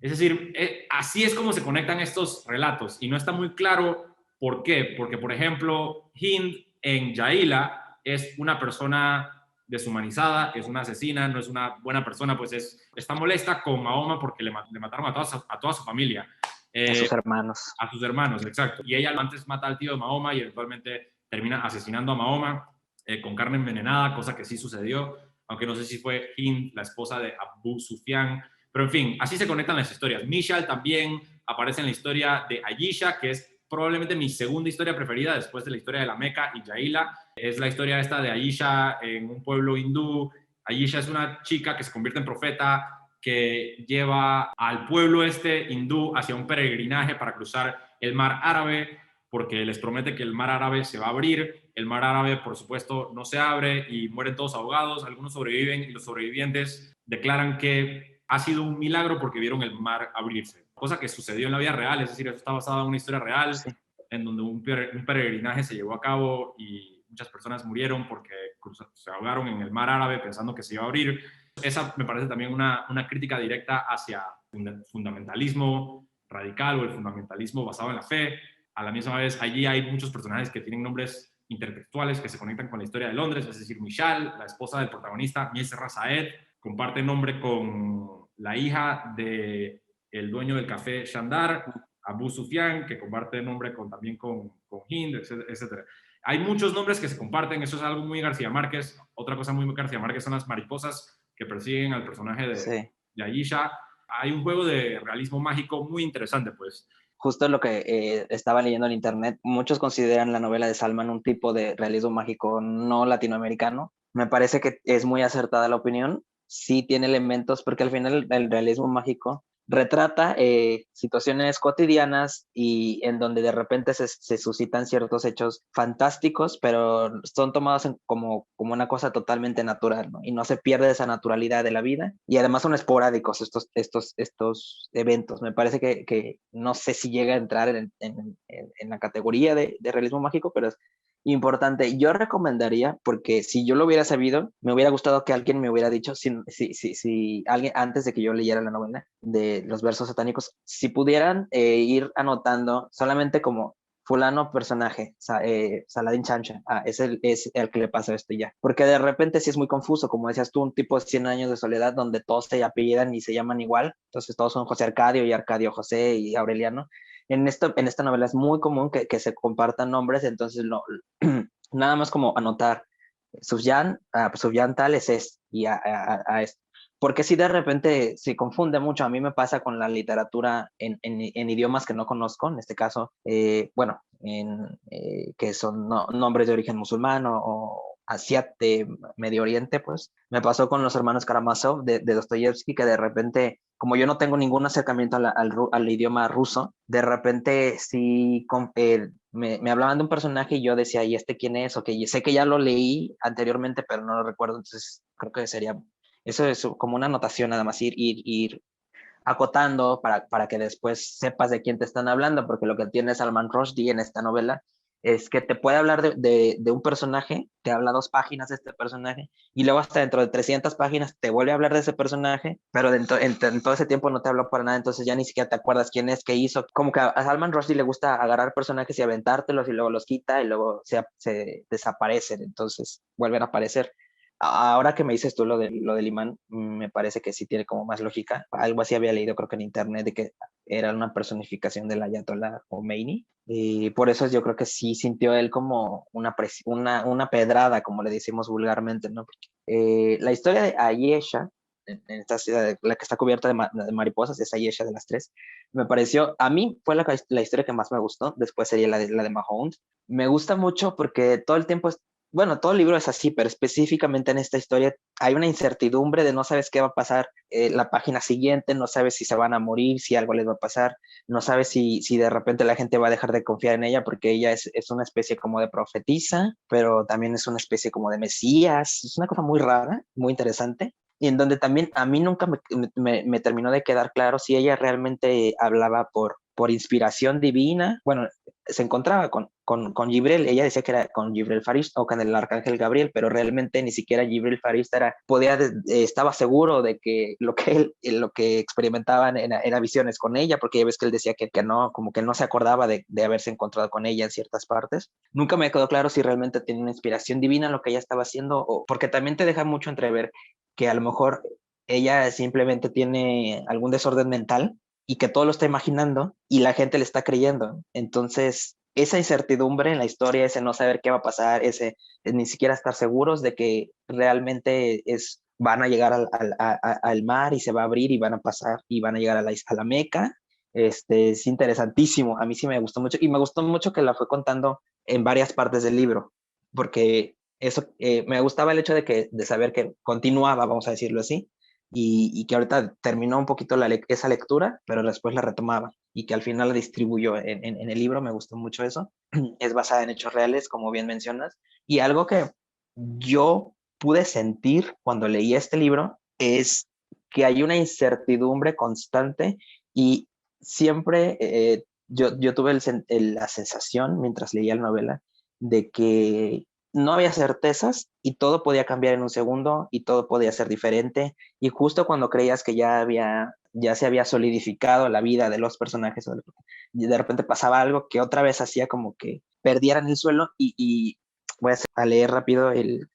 Es decir, así es como se conectan estos relatos y no está muy claro por qué. Porque, por ejemplo, Hind en Yaila es una persona deshumanizada, es una asesina, no es una buena persona, pues está molesta con Mahoma porque le mataron a toda su familia. A sus hermanos. A sus hermanos, exacto. Y ella antes mata al tío de Mahoma y eventualmente termina asesinando a Mahoma con carne envenenada, cosa que sí sucedió, aunque no sé si fue Hind, la esposa de Abu Sufyan. Pero en fin, así se conectan las historias. Mishal también aparece en la historia de Ayesha, que es probablemente mi segunda historia preferida después de la historia de la Meca y Yahila. Es la historia esta de Ayesha en un pueblo hindú. Ayesha es una chica que se convierte en profeta, que lleva al pueblo este hindú hacia un peregrinaje para cruzar el mar Árabe, porque les promete que el mar Árabe se va a abrir. El mar Árabe, por supuesto, no se abre y mueren todos ahogados. Algunos sobreviven y los sobrevivientes declaran que ha sido un milagro porque vieron el mar abrirse, cosa que sucedió en la vida real, es decir, eso está basado en una historia real, Sí. en donde un peregrinaje se llevó a cabo y muchas personas murieron porque se ahogaron en el mar Árabe pensando que se iba a abrir. esa me parece también una crítica directa hacia el fundamentalismo radical o el fundamentalismo basado en la fe. A la misma vez, allí hay muchos personajes que tienen nombres intertextuales que se conectan con la historia de Londres, es decir, Michal, la esposa del protagonista, Mies Razaed, comparte nombre con la hija del dueño del café Shandar, Abu Sufyan, que comparte nombre también con Hind, etc. Hay muchos nombres que se comparten, eso es algo muy García Márquez. Otra cosa muy García Márquez son las mariposas que persiguen al personaje de Aisha. Hay un juego de realismo mágico muy interesante, pues. Justo lo que estaba leyendo en internet, muchos consideran la novela de Salman un tipo de realismo mágico no latinoamericano. Me parece que es muy acertada la opinión. Sí tiene elementos, porque al final el realismo mágico retrata situaciones cotidianas y en donde de repente se suscitan ciertos hechos fantásticos, pero son tomados como una cosa totalmente natural, ¿no? Y no se pierde esa naturalidad de la vida. Y además son esporádicos estos eventos. Me parece que no sé si llega a entrar en la categoría de realismo mágico, pero es importante. Yo recomendaría, porque si yo lo hubiera sabido, me hubiera gustado que alguien me hubiera dicho, si alguien antes de que yo leyera la novela de los versos satánicos, si pudieran ir anotando solamente como fulano personaje, Saladin Chancha, es el que le pasa esto y ya. Porque de repente sí es muy confuso, como decías tú, un tipo de 100 años de soledad donde todos se apellidan y se llaman igual, entonces todos son José Arcadio y Arcadio José y Aureliano. En esta novela es muy común que se compartan nombres, entonces nada más como anotar Sufyan tal es y a esto. Porque si de repente se confunde mucho, a mí me pasa con la literatura en idiomas que no conozco, en este caso, que son nombres de origen musulmán o de Medio Oriente, pues me pasó con los hermanos Karamazov de Dostoyevsky, que de repente, como yo no tengo ningún acercamiento al idioma ruso, de repente sí me hablaban de un personaje y yo decía, ¿y este quién es? O que sé que ya lo leí anteriormente, pero no lo recuerdo, entonces creo que eso es como una anotación nada más, ir acotando para que después sepas de quién te están hablando, porque lo que tiene Salman Rushdie en esta novela es que te puede hablar de un personaje, te habla 2 páginas de este personaje, y luego hasta dentro de 300 páginas te vuelve a hablar de ese personaje, pero en todo ese tiempo no te habló para nada, entonces ya ni siquiera te acuerdas quién es, qué hizo. Como que a Salman Rushdie le gusta agarrar personajes y aventártelos y luego los quita y luego se desaparecen, entonces vuelven a aparecer. Ahora que me dices tú lo del imán, me parece que sí tiene como más lógica. Algo así había leído, creo que en internet, de que era una personificación del Ayatollah Khomeini. Y por eso yo creo que sí sintió él como una pedrada, como le decimos vulgarmente, ¿no? Porque, la historia de Ayesha, en esta ciudad, la que está cubierta de mariposas, es Ayesha de las tres, me pareció, a mí fue la historia que más me gustó, después sería la de Mahound. Me gusta mucho porque todo el tiempo bueno, todo el libro es así, pero específicamente en esta historia hay una incertidumbre de no sabes qué va a pasar la página siguiente, no sabes si se van a morir, si algo les va a pasar, no sabes si de repente la gente va a dejar de confiar en ella porque ella es una especie como de profetisa, pero también es una especie como de mesías, es una cosa muy rara, muy interesante. Y en donde también a mí nunca me terminó de quedar claro si ella realmente hablaba por inspiración divina. Bueno, se encontraba con Gibrel, ella decía que era con Gibrel Farista o con el arcángel Gabriel, pero realmente ni siquiera Gibrel Farista estaba seguro de que lo que experimentaban era visiones con ella, porque ya ves que él decía que no, como que no se acordaba de haberse encontrado con ella en ciertas partes. Nunca me quedó claro si realmente tenía una inspiración divina en lo que ella estaba haciendo, porque también te deja mucho entrever que a lo mejor ella simplemente tiene algún desorden mental y que todo lo está imaginando y la gente le está creyendo. Entonces, esa incertidumbre en la historia, ese no saber qué va a pasar, ese ni siquiera estar seguros de que realmente van a llegar al mar y se va a abrir y van a pasar y van a llegar a la Meca. Es interesantísimo. A mí sí me gustó mucho y me gustó mucho que la fue contando en varias partes del libro, porque eso me gustaba el hecho de saber que continuaba, vamos a decirlo así, y que ahorita terminó un poquito esa lectura, pero después la retomaba y que al final la distribuyó en el libro, me gustó mucho eso. Es basada en hechos reales, como bien mencionas, y algo que yo pude sentir cuando leí este libro es que hay una incertidumbre constante y siempre yo tuve la sensación mientras leía la novela de que no había certezas y todo podía cambiar en un segundo y todo podía ser diferente. Y justo cuando creías que ya se había solidificado la vida de los personajes, y de repente pasaba algo que otra vez hacía como que perdieran el suelo y voy a leer rápido el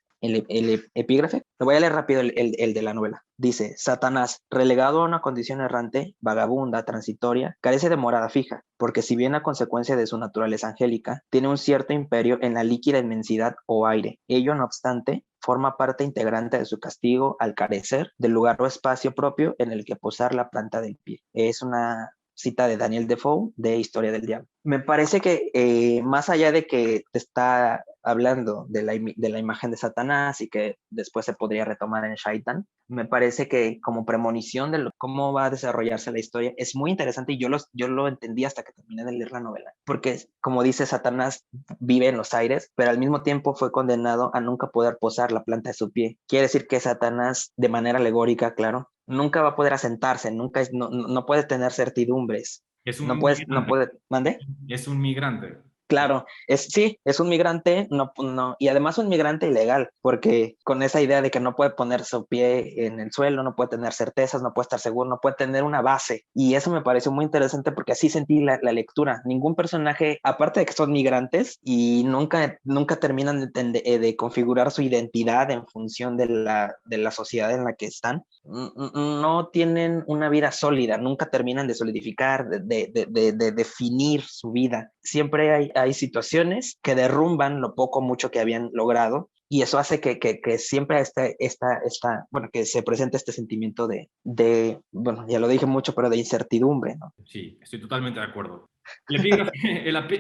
epígrafe. Lo voy a leer rápido el de la novela. Dice: Satanás, relegado a una condición errante, vagabunda, transitoria, carece de morada fija, porque si bien a consecuencia de su naturaleza angélica, tiene un cierto imperio en la líquida inmensidad o aire. Ello, no obstante, forma parte integrante de su castigo al carecer del lugar o espacio propio en el que posar la planta del pie. Es una cita de Daniel Defoe de Historia del Diablo. Me parece que más allá de que te está hablando de la imagen de Satanás y que después se podría retomar en Shaitan, me parece que como premonición de cómo va a desarrollarse la historia es muy interesante y yo lo entendí hasta que terminé de leer la novela, porque como dice, Satanás vive en los aires, pero al mismo tiempo fue condenado a nunca poder posar la planta de su pie. Quiere decir que Satanás, de manera alegórica, claro, nunca va a poder asentarse, no puede tener certidumbres, Es no un puedes, no migrante. puede, ¿mande? Es un migrante. Claro, sí, es un migrante, no, y además un migrante ilegal, porque con esa idea de que no puede poner su pie en el suelo, no puede tener certezas, no puede estar seguro, no puede tener una base. Y eso me pareció muy interesante porque así sentí la lectura. Ningún personaje, aparte de que son migrantes y nunca terminan de configurar su identidad en función de la sociedad en la que están, no tienen una vida sólida, nunca terminan de solidificar, de definir su vida. Siempre hay situaciones que derrumban lo poco o mucho que habían logrado y eso hace que siempre bueno, que se presente este sentimiento bueno, ya lo dije mucho, pero de incertidumbre, ¿no? Sí, estoy totalmente de acuerdo. El epígrafe,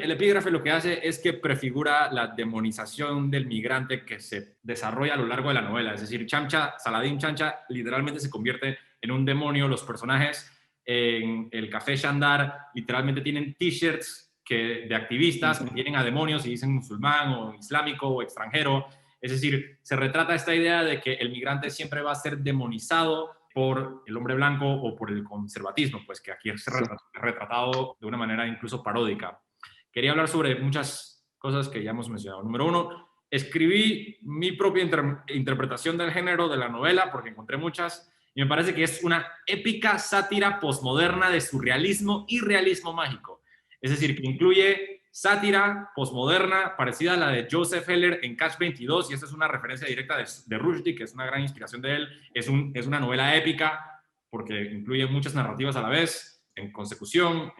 el epígrafe lo que hace es que prefigura la demonización del migrante que se desarrolla a lo largo de la novela. Es decir, Chamcha, Saladin Chancha, literalmente se convierte en un demonio. Los personajes en el Café Shandar literalmente tienen t-shirts de activistas que tienen a demonios y dicen musulmán o islámico o extranjero. Es decir, se retrata esta idea de que el migrante siempre va a ser demonizado por el hombre blanco o por el conservatismo, pues que aquí es Sí. retratado de una manera incluso paródica. Quería hablar sobre muchas cosas que ya hemos mencionado. Número uno, escribí mi propia interpretación del género de la novela, porque encontré muchas, y me parece que es una épica sátira posmoderna de surrealismo y realismo mágico. Es decir, que incluye sátira posmoderna parecida a la de Joseph Heller en Catch 22, y esta es una referencia directa de Rushdie, que es una gran inspiración de él. Es una novela épica porque incluye muchas narrativas a la vez, en consecución,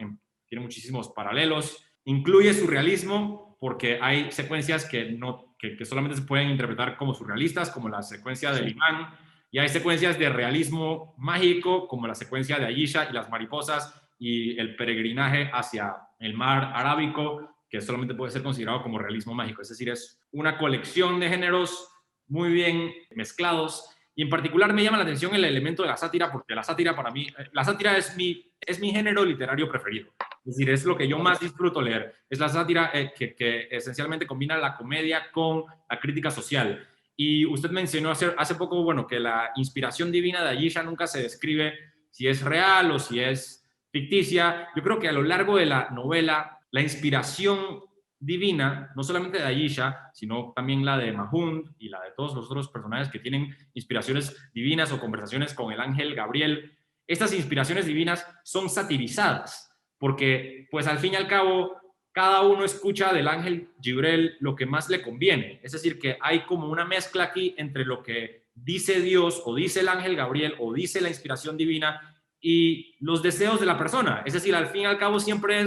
tiene muchísimos paralelos. Incluye surrealismo porque hay secuencias que solamente se pueden interpretar como surrealistas, como la secuencia del imán, y hay secuencias de realismo mágico, como la secuencia de Ayesha y las mariposas, y el peregrinaje hacia el mar Arábico, que solamente puede ser considerado como realismo mágico. Es decir, es una colección de géneros muy bien mezclados, y en particular me llama la atención el elemento de la sátira, porque la sátira para mí, la sátira es mi género literario preferido. Es decir, es lo que yo más disfruto leer. Es la sátira que esencialmente combina la comedia con la crítica social. Y usted mencionó hace poco, bueno, que la inspiración divina de Ayesha nunca se describe si es real o si es ficticia. Yo creo que a lo largo de la novela, la inspiración divina, no solamente de Ayesha, sino también la de Mahund y la de todos los otros personajes que tienen inspiraciones divinas o conversaciones con el ángel Gabriel, estas inspiraciones divinas son satirizadas, porque pues al fin y al cabo cada uno escucha del ángel Jibrel lo que más le conviene. Es decir, que hay como una mezcla aquí entre lo que dice Dios o dice el ángel Gabriel o dice la inspiración divina y los deseos de la persona. Es decir, al fin y al cabo siempre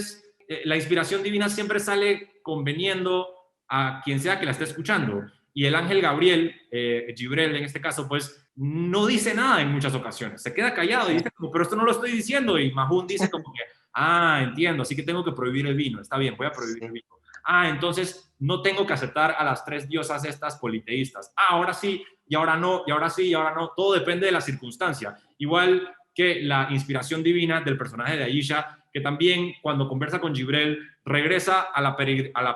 la inspiración divina siempre sale conveniendo a quien sea que la esté escuchando. Y el ángel Gabriel, Jibrel en este caso, pues no dice nada en muchas ocasiones. Se queda callado y dice como, pero esto no lo estoy diciendo. Y Mahun dice como que, entiendo, así que tengo que prohibir el vino. Está bien, voy a prohibir el vino. Entonces no tengo que aceptar a las tres diosas estas politeístas. Ahora sí, y ahora no, y ahora sí, y ahora no. Todo depende de la circunstancia. Igual que la inspiración divina del personaje de Ayesha, que también cuando conversa con Jibrel regresa a la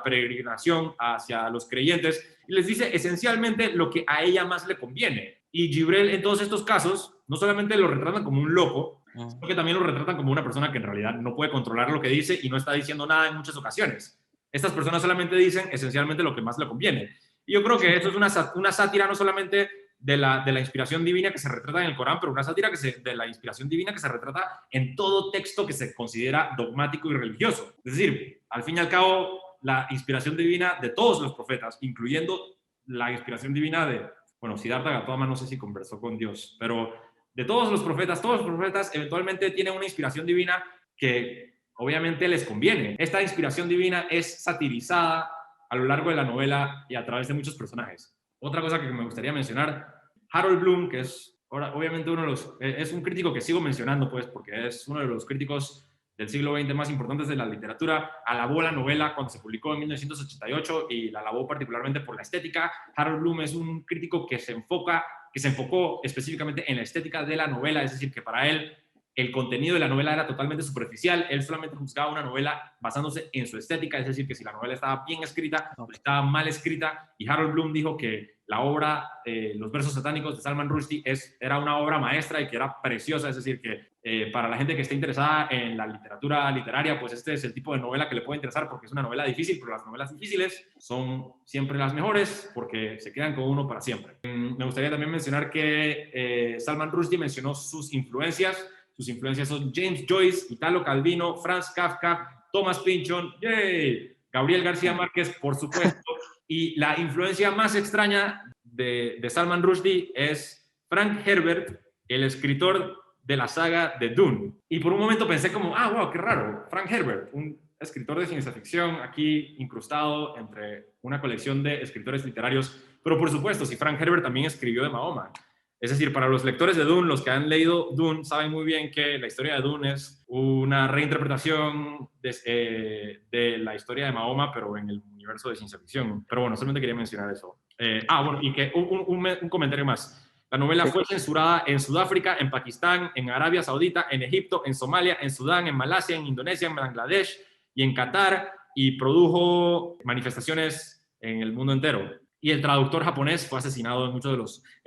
peregrinación hacia los creyentes y les dice esencialmente lo que a ella más le conviene. Y Jibrel en todos estos casos no solamente lo retratan como un loco, sino que también lo retratan como una persona que en realidad no puede controlar lo que dice y no está diciendo nada en muchas ocasiones. Estas personas solamente dicen esencialmente lo que más le conviene. Y yo creo que eso es una sátira no solamente de la inspiración divina que se retrata en el Corán, pero una sátira de la inspiración divina que se retrata en todo texto que se considera dogmático y religioso. Es decir, al fin y al cabo, la inspiración divina de todos los profetas, incluyendo la inspiración divina de, bueno, Siddhartha Gautama no sé si conversó con Dios, pero de todos los profetas eventualmente tienen una inspiración divina que obviamente les conviene. Esta inspiración divina es satirizada a lo largo de la novela y a través de muchos personajes. Otra cosa que me gustaría mencionar, Harold Bloom, que es obviamente uno de los, es un crítico que sigo mencionando, pues, porque es uno de los críticos del siglo XX más importantes de la literatura, alabó la novela cuando se publicó en 1988 y la alabó particularmente por la estética. Harold Bloom es un crítico que se enfocó específicamente en la estética de la novela, es decir, que para él el contenido de la novela era totalmente superficial, él solamente juzgaba una novela basándose en su estética, es decir, que si la novela estaba bien escrita o estaba mal escrita, y Harold Bloom dijo que la obra, Los versos satánicos de Salman Rushdie era una obra maestra y que era preciosa, es decir, que para la gente que esté interesada en la literatura literaria, pues este es el tipo de novela que le puede interesar porque es una novela difícil, pero las novelas difíciles son siempre las mejores porque se quedan con uno para siempre. Me gustaría también mencionar que Salman Rushdie mencionó sus influencias. Sus influencias son James Joyce, Italo Calvino, Franz Kafka, Thomas Pynchon, ¡yay! Gabriel García Márquez, por supuesto. Y la influencia más extraña de Salman Rushdie es Frank Herbert, el escritor de la saga de Dune. Y por un momento pensé como, wow, qué raro, Frank Herbert, un escritor de ciencia ficción aquí incrustado entre una colección de escritores literarios. Pero por supuesto, si Frank Herbert también escribió de Mahoma. Es decir, para los lectores de Dune, los que han leído Dune, saben muy bien que la historia de Dune es una reinterpretación de la historia de Mahoma, pero en el universo de ciencia ficción. Pero bueno, solamente quería mencionar eso. Bueno, y que un comentario más. La novela fue censurada en Sudáfrica, en Pakistán, en Arabia Saudita, en Egipto, en Somalia, en Sudán, en Malasia, en Indonesia, en Bangladesh y en Qatar, y produjo manifestaciones en el mundo entero. Y el traductor japonés fue asesinado en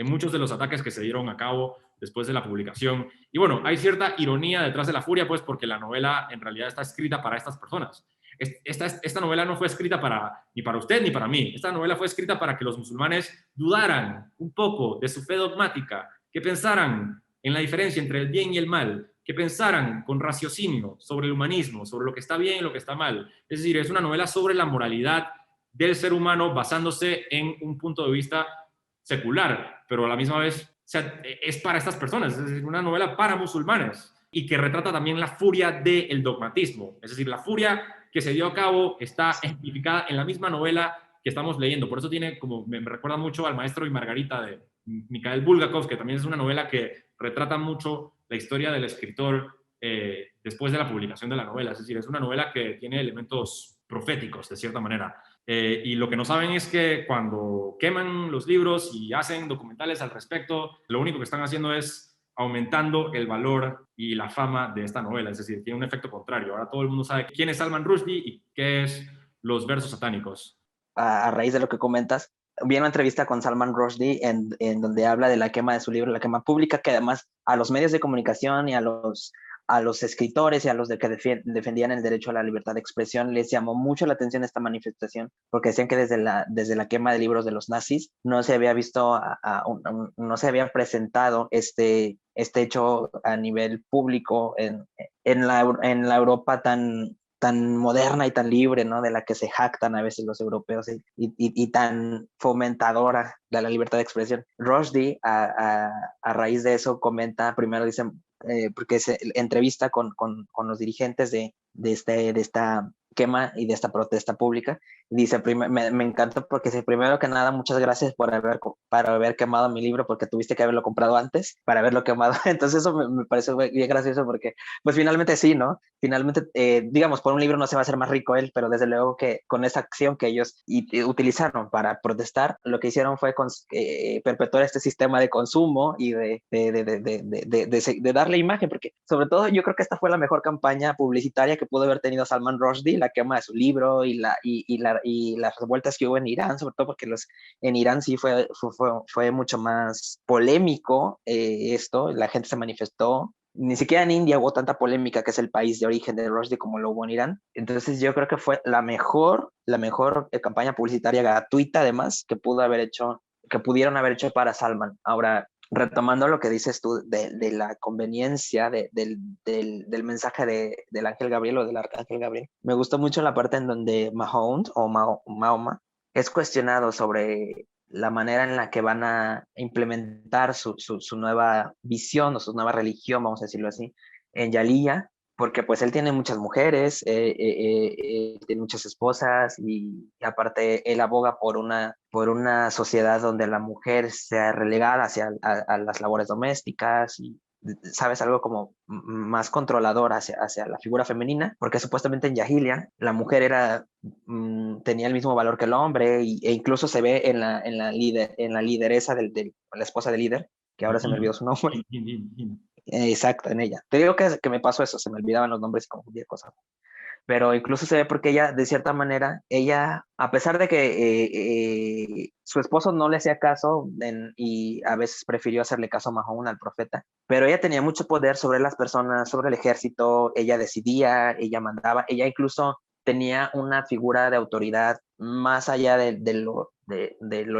muchos de los ataques que se dieron a cabo después de la publicación. Y bueno, hay cierta ironía detrás de la furia, pues, porque la novela en realidad está escrita para estas personas. Esta novela no fue escrita ni para usted ni para mí. Esta novela fue escrita para que los musulmanes dudaran un poco de su fe dogmática, que pensaran en la diferencia entre el bien y el mal, que pensaran con raciocinio sobre el humanismo, sobre lo que está bien y lo que está mal. Es decir, es una novela sobre la moralidad del ser humano basándose en un punto de vista secular, pero a la misma vez es para estas personas, es decir, una novela para musulmanes y que retrata también la furia del dogmatismo, es decir, la furia que se dio a cabo está ejemplificada en la misma novela que estamos leyendo, por eso tiene como, me recuerda mucho al Maestro y Margarita de Mikhail Bulgakov, que también es una novela que retrata mucho la historia del escritor después de la publicación de la novela, es decir, es una novela que tiene elementos proféticos, de cierta manera. Y lo que no saben es que cuando queman los libros y hacen documentales al respecto, lo único que están haciendo es aumentando el valor y la fama de esta novela, es decir, tiene un efecto contrario. Ahora todo el mundo sabe quién es Salman Rushdie y qué es los versos satánicos. A raíz de lo que comentas, vi una entrevista con Salman Rushdie en donde habla de la quema de su libro, la quema pública, que además a los medios de comunicación y a los escritores y a los que defendían el derecho a la libertad de expresión les llamó mucho la atención esta manifestación, porque decían que desde la quema de libros de los nazis no se había visto, no se había presentado este hecho a nivel público en la Europa tan moderna y tan libre, ¿no? De la que se jactan a veces los europeos y tan fomentadora de la libertad de expresión. Rushdie, a raíz de eso, comenta, primero dice, porque se entrevista con los dirigentes de esta quema y de esta protesta pública, y dice, me encantó porque dice, primero que nada, muchas gracias para haber quemado mi libro, porque tuviste que haberlo comprado antes para haberlo quemado. Entonces eso me parece bien gracioso porque, pues finalmente sí, ¿no? Finalmente, digamos, por un libro no se va a hacer más rico él, pero desde luego que con esa acción que ellos utilizaron para protestar, lo que hicieron fue perpetuar este sistema de consumo y de darle imagen, porque sobre todo yo creo que esta fue la mejor campaña publicitaria que pudo haber tenido Salman Rushdie, la quema de su libro y las revueltas que hubo en Irán, sobre todo porque en Irán sí fue mucho más polémico esto, la gente se manifestó, ni siquiera en India hubo tanta polémica, que es el país de origen de Rushdie, como lo hubo en Irán. Entonces yo creo que fue la mejor campaña publicitaria gratuita, además, que pudieron haber hecho para Salman. Ahora, retomando lo que dices tú de la conveniencia del mensaje del ángel Gabriel o del arcángel Gabriel, me gustó mucho la parte en donde Mahound o Mahoma es cuestionado sobre la manera en la que van a implementar su nueva visión o su nueva religión, vamos a decirlo así, en Yalía, porque pues él tiene muchas mujeres, tiene muchas esposas y aparte él aboga por una sociedad donde la mujer sea relegada a las labores domésticas y sabes, algo como más controlador hacia la figura femenina, porque supuestamente en Yahilia la mujer tenía el mismo valor que el hombre e incluso se ve en la lideresa la esposa del líder, que ahora se me olvidó su nombre. Exacto, en ella. Te digo que me pasó eso, se me olvidaban los nombres y confundía cosas. Pero incluso se ve porque ella, de cierta manera, a pesar de que su esposo no le hacía caso y a veces prefirió hacerle caso a Mahón, al profeta, pero ella tenía mucho poder sobre las personas, sobre el ejército, ella decidía, ella mandaba, ella incluso tenía una figura de autoridad más allá de lo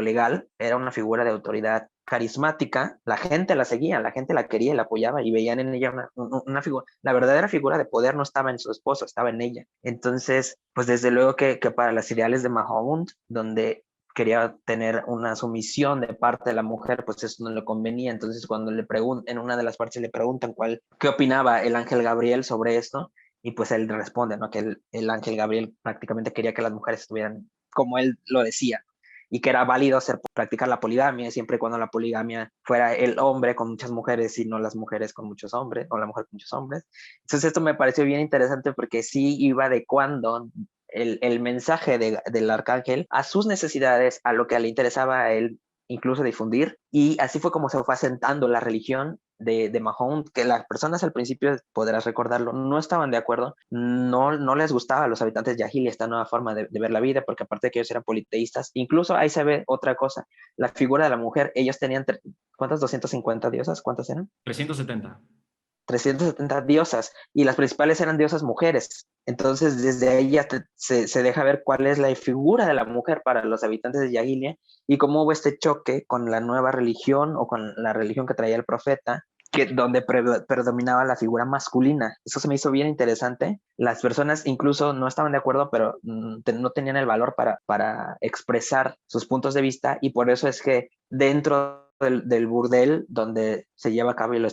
legal, era una figura de autoridad carismática, la gente la seguía, la gente la quería y la apoyaba y veían en ella una figura, la verdadera figura de poder no estaba en su esposo, estaba en ella. Entonces, pues desde luego que para los ideales de Mahound, donde quería tener una sumisión de parte de la mujer, pues eso no le convenía. Entonces, cuando en una de las partes le preguntan qué opinaba el ángel Gabriel sobre esto, y pues él responde, ¿no? Que el ángel Gabriel prácticamente quería que las mujeres estuvieran como él lo decía, y que era válido practicar la poligamia siempre y cuando la poligamia fuera el hombre con muchas mujeres y no las mujeres con muchos hombres o la mujer con muchos hombres. Entonces esto me pareció bien interesante porque sí iba adecuando el mensaje del arcángel a sus necesidades, a lo que le interesaba a él incluso difundir, y así fue como se fue asentando la religión de Mahón, que las personas al principio, podrás recordarlo, no estaban de acuerdo, no les gustaba a los habitantes de Yahil esta nueva forma de ver la vida, porque aparte de que ellos eran politeístas, incluso ahí se ve otra cosa, la figura de la mujer, ellos tenían, ¿cuántas? 250 diosas, ¿cuántas eran? 370. 370 diosas, y las principales eran diosas mujeres. Entonces, desde ahí ya se deja ver cuál es la figura de la mujer para los habitantes de Yagilia y cómo hubo este choque con la nueva religión o con la religión que traía el profeta, donde predominaba la figura masculina. Eso se me hizo bien interesante. Las personas incluso no estaban de acuerdo, pero no tenían el valor para expresar sus puntos de vista, y por eso es que dentro del burdel donde se lleva a cabo el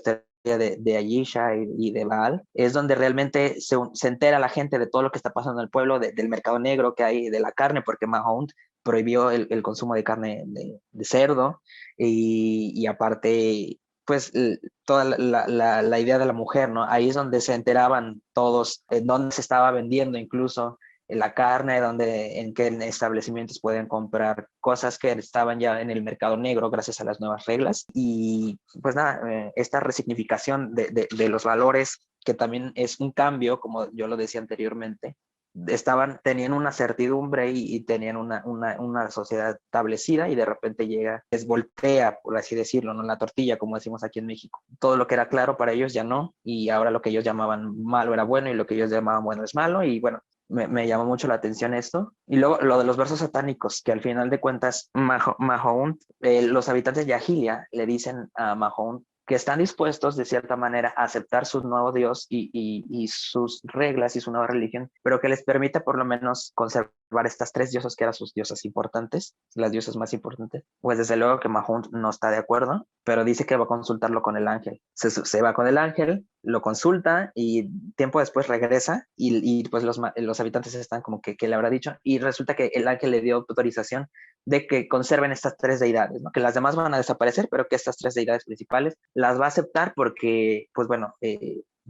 de Ayesha y de Baal, es donde realmente se entera la gente de todo lo que está pasando en el pueblo, del mercado negro que hay de la carne, porque Mahón prohibió el consumo de carne de cerdo, y aparte, pues toda la idea de la mujer, ¿no? Ahí es donde se enteraban todos, dónde se estaba vendiendo incluso la carne, en qué establecimientos pueden comprar cosas que estaban ya en el mercado negro gracias a las nuevas reglas. Y pues nada, esta resignificación de los valores, que también es un cambio, como yo lo decía anteriormente, tenían una certidumbre y tenían una sociedad establecida, y de repente voltea, por así decirlo, ¿no? La tortilla, como decimos aquí en México. Todo lo que era claro para ellos ya no, y ahora lo que ellos llamaban malo era bueno y lo que ellos llamaban bueno es malo, y bueno, me llamó mucho la atención esto. Y luego lo de los versos satánicos, que al final de cuentas, Mahound, los habitantes de Yahilia le dicen a Mahound que están dispuestos de cierta manera a aceptar su nuevo Dios y sus reglas y su nueva religión, pero que les permite por lo menos conservar estas tres diosas que eran sus diosas importantes, las diosas más importantes. Pues desde luego que Mahound no está de acuerdo, pero dice que va a consultarlo con el ángel. Se va con el ángel, lo consulta y tiempo después regresa, y pues los habitantes están como que le habrá dicho, y resulta que el ángel le dio autorización de que conserven estas tres deidades, ¿no? Que las demás van a desaparecer, pero que estas tres deidades principales las va a aceptar porque, pues bueno,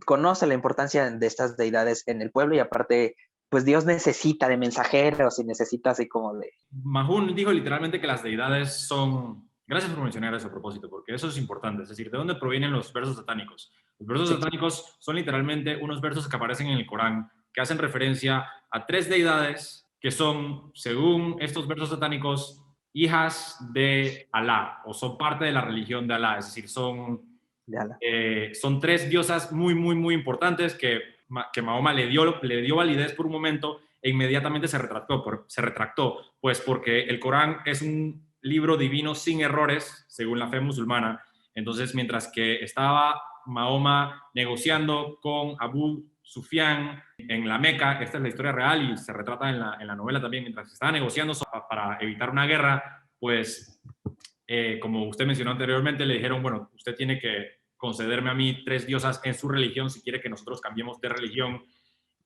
conoce la importancia de estas deidades en el pueblo, y aparte, pues Dios necesita de mensajeros y necesita así como de... Mahun dijo literalmente que las deidades son... Gracias por mencionar eso a propósito, porque eso es importante. Es decir, ¿de dónde provienen los versos satánicos? Los versos Sí, satánicos son literalmente unos versos que aparecen en el Corán, que hacen referencia a tres deidades que son, según estos versos satánicos, hijas de Alá, o son parte de la religión de Alá. Es decir, son de Alá. Son 3 diosas muy, muy, muy importantes que Mahoma le dio validez por un momento e inmediatamente se retractó, pues porque el Corán es un libro divino sin errores, según la fe musulmana. Entonces, mientras que estaba Mahoma negociando con Abu Sufyan en la Meca, esta es la historia real y se retrata en la novela también, mientras estaba negociando para evitar una guerra, pues como usted mencionó anteriormente, le dijeron, bueno, usted tiene que concederme a mí 3 diosas en su religión si quiere que nosotros cambiemos de religión.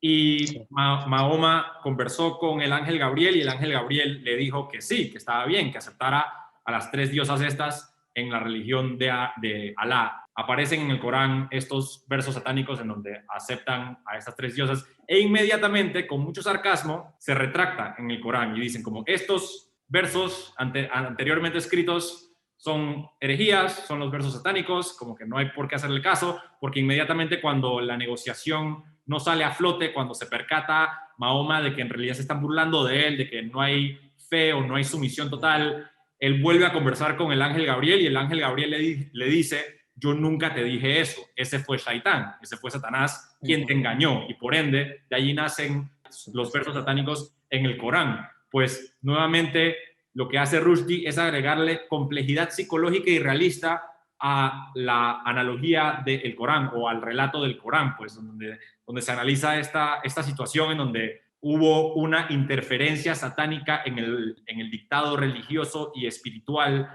Y Sí. Mahoma conversó con el ángel Gabriel y el ángel Gabriel le dijo que sí, que estaba bien, que aceptara a las 3 diosas estas en la religión de Alá. Aparecen en el Corán estos versos satánicos en donde aceptan a estas 3 diosas e inmediatamente, con mucho sarcasmo, se retracta en el Corán y dicen como estos versos anteriormente escritos son herejías, son los versos satánicos, como que no hay por qué hacerle caso, porque inmediatamente cuando la negociación no sale a flote, cuando se percata Mahoma de que en realidad se están burlando de él, de que no hay fe o no hay sumisión total, él vuelve a conversar con el ángel Gabriel y el ángel Gabriel le dice, yo nunca te dije eso, ese fue Shaitán, ese fue Satanás quien te engañó y por ende de allí nacen los versos satánicos en el Corán. Pues nuevamente lo que hace Rushdie es agregarle complejidad psicológica y realista a la analogía del Corán o al relato del Corán, pues donde se analiza esta situación en donde hubo una interferencia satánica en el dictado religioso y espiritual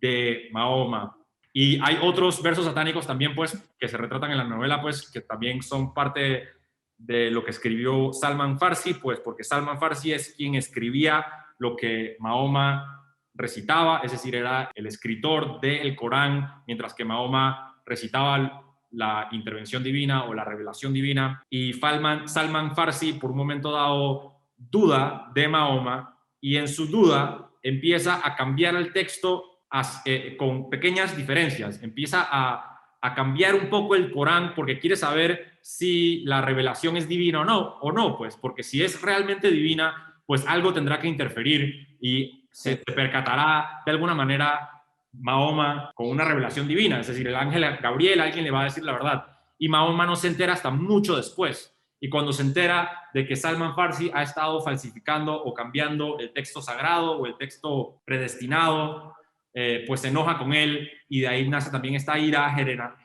de Mahoma. Y hay otros versos satánicos también, pues, que se retratan en la novela, pues, que también son parte de lo que escribió Salman Farsi, pues, porque Salman Farsi es quien escribía lo que Mahoma recitaba, es decir, era el escritor del Corán, mientras que Mahoma recitaba la intervención divina o la revelación divina. Y Salman Farsi, por un momento dado, duda de Mahoma y en su duda empieza a cambiar el texto con pequeñas diferencias. Empieza a cambiar un poco el Corán porque quiere saber si la revelación es divina o no, pues porque si es realmente divina, pues algo tendrá que interferir y se percatará de alguna manera Mahoma con una revelación divina, es decir, el ángel Gabriel, alguien le va a decir la verdad, y Mahoma no se entera hasta mucho después, y cuando se entera de que Salman Farsi ha estado falsificando o cambiando el texto sagrado o el texto predestinado, pues se enoja con él y de ahí nace también esta ira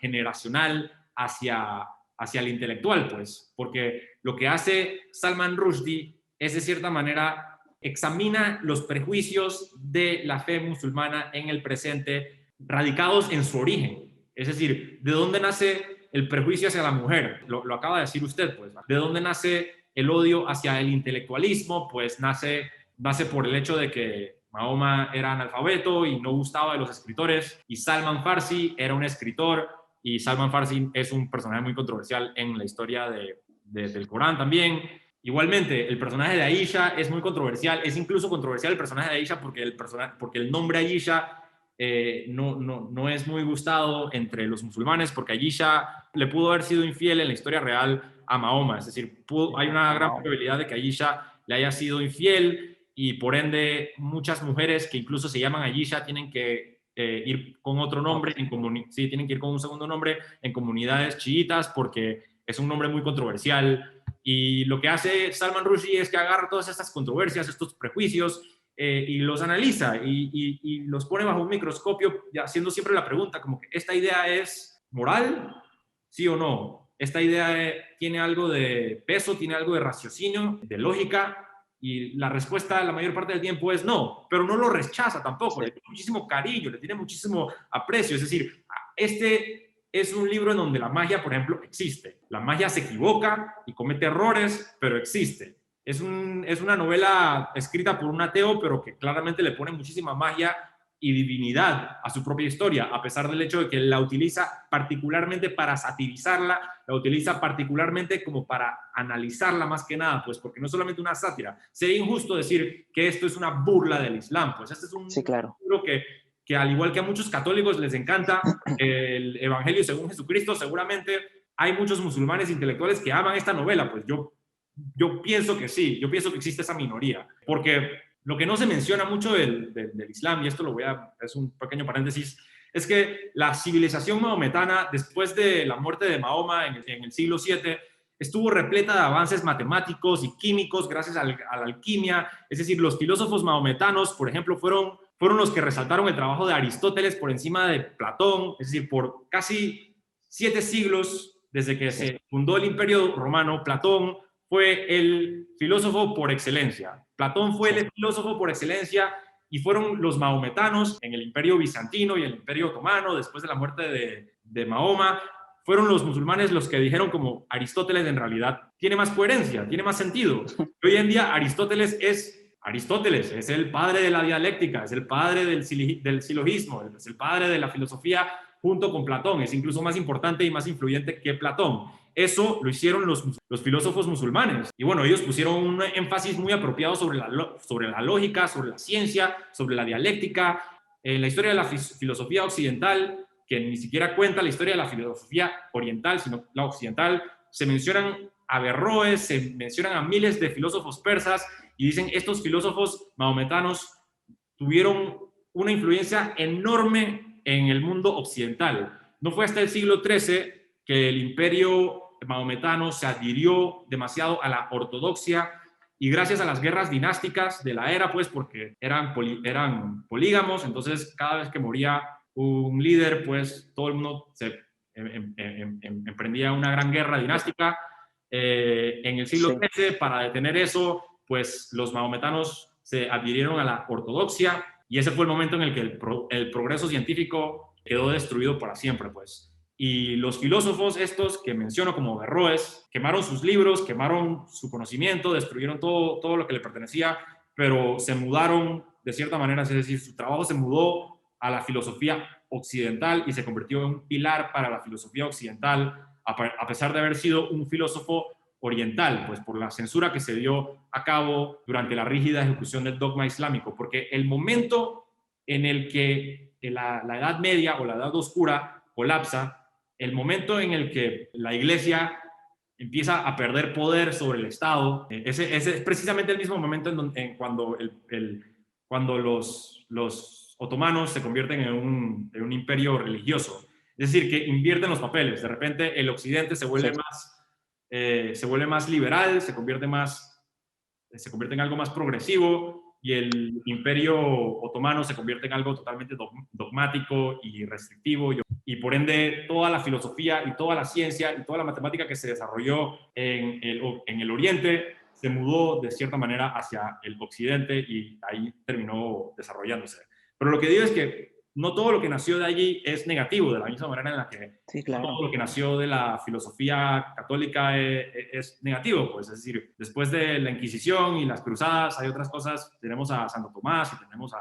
generacional hacia el intelectual, pues, porque lo que hace Salman Rushdie es de cierta manera examina los prejuicios de la fe musulmana en el presente radicados en su origen. Es decir, ¿de dónde nace el prejuicio hacia la mujer? Lo acaba de decir usted, pues. ¿De dónde nace el odio hacia el intelectualismo? Pues nace por el hecho de que Mahoma era analfabeto y no gustaba de los escritores y Salman Farsi era un escritor y Salman Farsi es un personaje muy controversial en la historia del Corán también. Igualmente, el personaje de Aisha es muy controversial, es incluso controversial el personaje de Aisha porque el nombre Aisha no es muy gustado entre los musulmanes porque Aisha le pudo haber sido infiel en la historia real a Mahoma, es decir, hay una gran probabilidad de que Aisha le haya sido infiel y por ende muchas mujeres que incluso se llaman Aisha tienen que ir con otro nombre, sí, tienen que ir con un segundo nombre en comunidades chiitas porque es un nombre muy controversial. Y lo que hace Salman Rushdie es que agarra todas estas controversias, estos prejuicios, y los analiza y los pone bajo un microscopio, haciendo siempre la pregunta, como que ¿esta idea es moral? ¿Sí o no? ¿Esta idea tiene algo de peso, tiene algo de raciocinio, de lógica? Y la respuesta la mayor parte del tiempo es no, pero no lo rechaza tampoco, sí. Le tiene muchísimo cariño, le tiene muchísimo aprecio, es decir, este es un libro en donde la magia, por ejemplo, existe. La magia se equivoca y comete errores, pero existe. Es una novela escrita por un ateo, pero que claramente le pone muchísima magia y divinidad a su propia historia, a pesar del hecho de que la utiliza particularmente para satirizarla, la utiliza particularmente como para analizarla más que nada, pues porque no es solamente una sátira. Sería injusto decir que esto es una burla del Islam, pues este es un libro que al igual que a muchos católicos les encanta el Evangelio según Jesucristo, seguramente hay muchos musulmanes intelectuales que aman esta novela, pues yo pienso que sí, yo pienso que existe esa minoría, porque lo que no se menciona mucho del Islam, y esto es un pequeño paréntesis, es que la civilización maometana, después de la muerte de Mahoma en el siglo VII, estuvo repleta de avances matemáticos y químicos gracias a la alquimia. Es decir, los filósofos mahometanos, por ejemplo, fueron los que resaltaron el trabajo de Aristóteles por encima de Platón. Es decir, por casi 7 siglos, desde que se fundó el Imperio Romano, Platón fue el filósofo por excelencia. Platón fue el filósofo por excelencia, y fueron los mahometanos en el Imperio Bizantino y el Imperio Otomano, después de la muerte de Mahoma, fueron los musulmanes los que dijeron como Aristóteles en realidad tiene más coherencia, tiene más sentido. Y hoy en día Aristóteles es el padre de la dialéctica, es el padre del silogismo, es el padre de la filosofía junto con Platón, es incluso más importante y más influyente que Platón. Eso lo hicieron los filósofos musulmanes. Y bueno, ellos pusieron un énfasis muy apropiado sobre la lógica, sobre la ciencia, sobre la dialéctica. En la historia de la filosofía occidental, que ni siquiera cuenta la historia de la filosofía oriental, sino la occidental, se mencionan a Averroes, se mencionan a miles de filósofos persas, y dicen estos filósofos mahometanos tuvieron una influencia enorme en el mundo occidental. No fue hasta el siglo XIII que el imperio maometano se adhirió demasiado a la ortodoxia, y gracias a las guerras dinásticas de la era, pues porque eran polígamos, entonces cada vez que moría un líder, pues todo el mundo se emprendía una gran guerra dinástica. En el siglo XIII, para detener eso, pues los mahometanos se adhirieron a la ortodoxia, y ese fue el momento en el que el progreso científico quedó destruido para siempre, pues. Y los filósofos estos que menciono como Averroes quemaron sus libros, quemaron su conocimiento, destruyeron todo lo que le pertenecía, pero se mudaron de cierta manera, es decir, su trabajo se mudó a la filosofía occidental y se convirtió en un pilar para la filosofía occidental, a pesar de haber sido un filósofo oriental, pues por la censura que se dio a cabo durante la rígida ejecución del dogma islámico, porque el momento en el que la Edad Media o la Edad Oscura colapsa, el momento en el que la Iglesia empieza a perder poder sobre el Estado, ese es precisamente el mismo momento cuando los otomanos se convierten en un imperio religioso. Es decir, que invierten los papeles. De repente el occidente se vuelve más liberal, se convierte en algo más progresivo, y el imperio otomano se convierte en algo totalmente dogmático y restrictivo, y por ende toda la filosofía y toda la ciencia y toda la matemática que se desarrolló en el oriente se mudó de cierta manera hacia el occidente, y ahí terminó desarrollándose. Pero lo que digo es que no todo lo que nació de allí es negativo, de la misma manera en la que no todo lo que nació de la filosofía católica es negativo, pues. Es decir, después de la Inquisición y las cruzadas hay otras cosas. Tenemos a Santo Tomás y tenemos a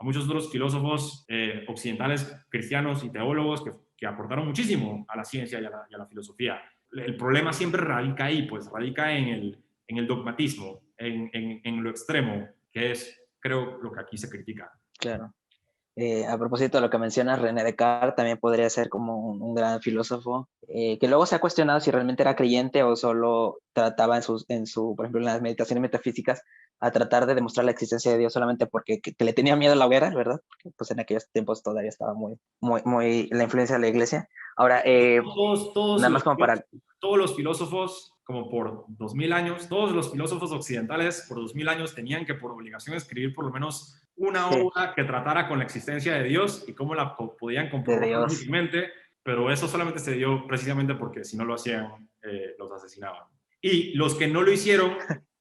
muchos otros filósofos occidentales, cristianos y teólogos que aportaron muchísimo a la ciencia y a la filosofía. El problema siempre radica ahí, pues radica en el dogmatismo, en lo extremo, que es, creo, lo que aquí se critica. Claro. A propósito de lo que mencionas, René Descartes también podría ser como un gran filósofo, que luego se ha cuestionado si realmente era creyente o solo trataba por ejemplo, en las meditaciones metafísicas, a tratar de demostrar la existencia de Dios solamente porque que le tenía miedo a la hoguera, ¿verdad? Porque pues en aquellos tiempos todavía estaba muy la influencia de la iglesia. Ahora, nada más como para... Todos los filósofos, como por 2000 años, todos los filósofos occidentales por 2000 años tenían que por obligación escribir por lo menos una obra que tratara con la existencia de Dios y cómo la podían comprobar lógicamente, pero eso solamente se dio precisamente porque si no lo hacían, los asesinaban. Y los que no lo hicieron,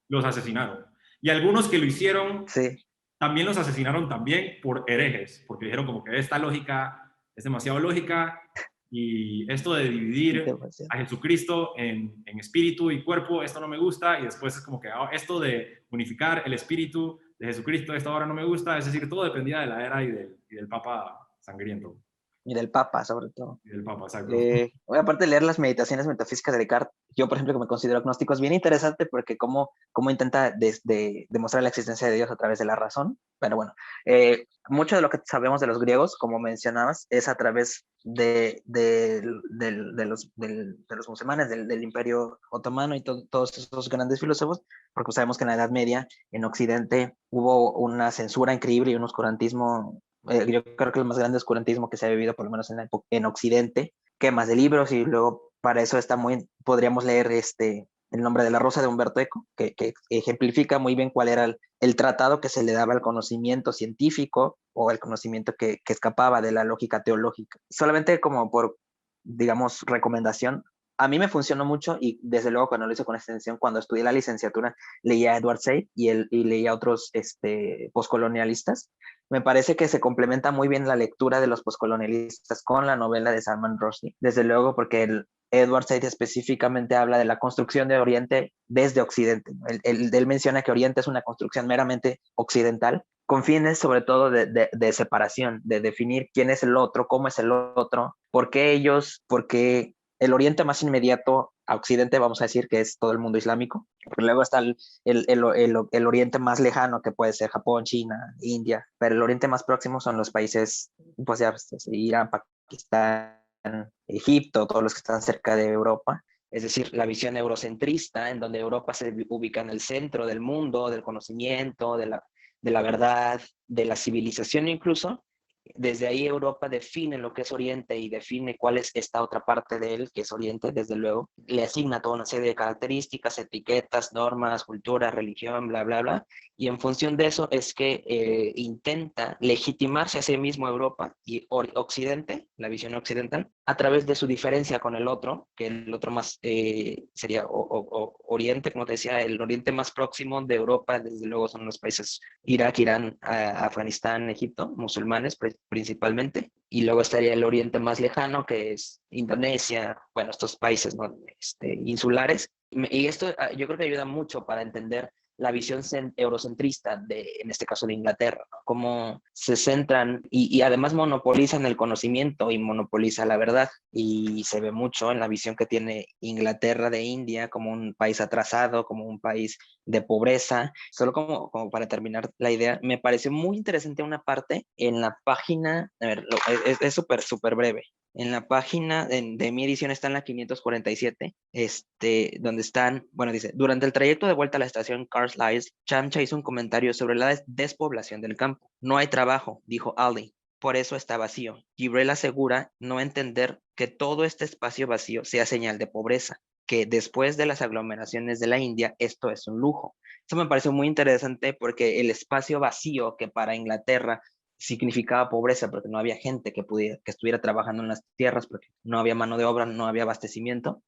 los asesinaron. Y algunos que lo hicieron, también los asesinaron también por herejes, porque dijeron como que esta lógica es demasiado lógica, y esto de dividir a Jesucristo en espíritu y cuerpo, esto no me gusta, y después es como que esto de unificar el espíritu de Jesucristo, esto ahora no me gusta. Es decir, todo dependía de la era y del Papa sangriento. Y del Papa, sobre todo. Y del Papa, exacto. Aparte de leer las meditaciones metafísicas de Descartes, yo, por ejemplo, que me considero agnóstico, es bien interesante porque cómo intenta demostrar la existencia de Dios a través de la razón. Pero bueno, mucho de lo que sabemos de los griegos, como mencionabas, es a través de los musulmanes, del Imperio Otomano y todos esos grandes filósofos, porque sabemos que en la Edad Media, en Occidente, hubo una censura increíble y un oscurantismo yo creo que el más grande oscurantismo que se ha vivido, por lo menos en la época, en Occidente, quemas de libros, y luego para eso está muy, podríamos leer El nombre de la rosa de Humberto Eco, que ejemplifica muy bien cuál era el tratado que se le daba al conocimiento científico o el conocimiento que escapaba de la lógica teológica. Solamente como por, digamos, recomendación, a mí me funcionó mucho, y desde luego cuando lo hice con extensión, cuando estudié la licenciatura, leía a Edward Said y leía a otros postcolonialistas. Me parece que se complementa muy bien la lectura de los postcolonialistas con la novela de Salman Rushdie, desde luego porque Edward Said específicamente habla de la construcción de Oriente desde Occidente. Él menciona que Oriente es una construcción meramente occidental, con fines sobre todo de separación, de definir quién es el otro, cómo es el otro, por qué ellos, por qué el Oriente más inmediato a Occidente, vamos a decir que es todo el mundo islámico. Pero luego está el Oriente más lejano, que puede ser Japón, China, India, pero el Oriente más próximo son los países, pues ya, Irán, Pakistán, Egipto, todos los que están cerca de Europa. Es decir, la visión eurocentrista, en donde Europa se ubica en el centro del mundo, del conocimiento, de la verdad, de la civilización incluso. Desde ahí Europa define lo que es Oriente y define cuál es esta otra parte de él, que es Oriente, desde luego. Le asigna toda una serie de características, etiquetas, normas, cultura, religión, bla, bla, bla. Y en función de eso es que intenta legitimarse a sí mismo Europa y Occidente, la visión occidental, a través de su diferencia con el otro, que el otro más sería Oriente, como te decía, el Oriente más próximo de Europa, desde luego son los países Irak, Irán, Afganistán, Egipto, musulmanes principalmente, y luego estaría el Oriente más lejano, que es Indonesia, bueno, estos países, ¿no? Insulares, y esto yo creo que ayuda mucho para entender la visión eurocentrista en este caso de Inglaterra, ¿no? Cómo se centran y además monopolizan el conocimiento y monopoliza la verdad, y se ve mucho en la visión que tiene Inglaterra de India como un país atrasado, como un país de pobreza. Solo como para terminar la idea, me pareció muy interesante una parte en la página, a ver, es súper, súper breve. En la página de mi edición está en la 547, donde están, bueno, dice, durante el trayecto de vuelta a la estación Carlisle, Chamcha hizo un comentario sobre la despoblación del campo. No hay trabajo, dijo Aldi. Por eso está vacío. Gibrel asegura no entender que todo este espacio vacío sea señal de pobreza, que después de las aglomeraciones de la India, esto es un lujo. Eso me pareció muy interesante porque el espacio vacío, que para Inglaterra significaba pobreza porque no había gente que estuviera trabajando en las tierras, porque no había mano de obra, no había abastecimiento.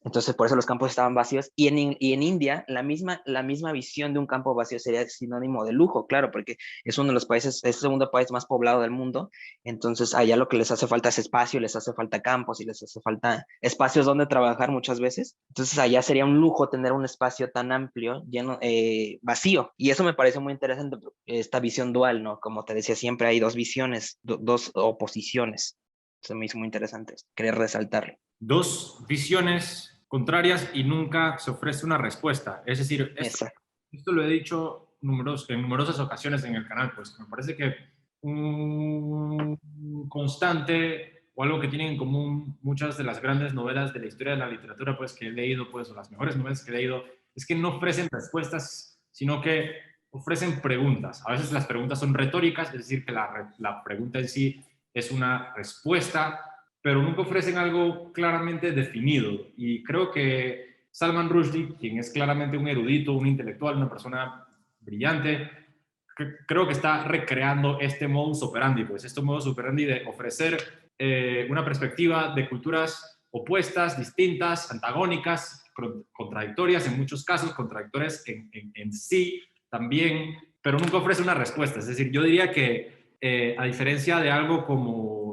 Entonces, por eso los campos estaban vacíos. Y en India, la misma visión de un campo vacío sería sinónimo de lujo, claro, porque es uno de los países, es el segundo país más poblado del mundo. Entonces, allá lo que les hace falta es espacio, les hace falta campos y les hace falta espacios donde trabajar muchas veces. Entonces, allá sería un lujo tener un espacio tan amplio, lleno, vacío. Y eso me parece muy interesante, esta visión dual, ¿no? Como te decía, siempre hay dos visiones, dos oposiciones. Eso me hizo muy interesante, querer resaltarlo. Dos visiones contrarias y nunca se ofrece una respuesta. Es decir, esto lo he dicho en numerosas ocasiones en el canal, pues me parece que un constante o algo que tienen en común muchas de las grandes novelas de la historia de la literatura, pues que he leído, pues, o las mejores novelas que he leído, es que no ofrecen respuestas, sino que ofrecen preguntas. A veces las preguntas son retóricas, es decir, que la pregunta en sí es una respuesta, pero nunca ofrecen algo claramente definido. Y creo que Salman Rushdie, quien es claramente un erudito, un intelectual, una persona brillante, creo que está recreando este modus operandi, pues este modus operandi de ofrecer una perspectiva de culturas opuestas, distintas, antagónicas, contradictorias en muchos casos, contradictorias en sí también, pero nunca ofrece una respuesta. Es decir, yo diría que a diferencia de algo como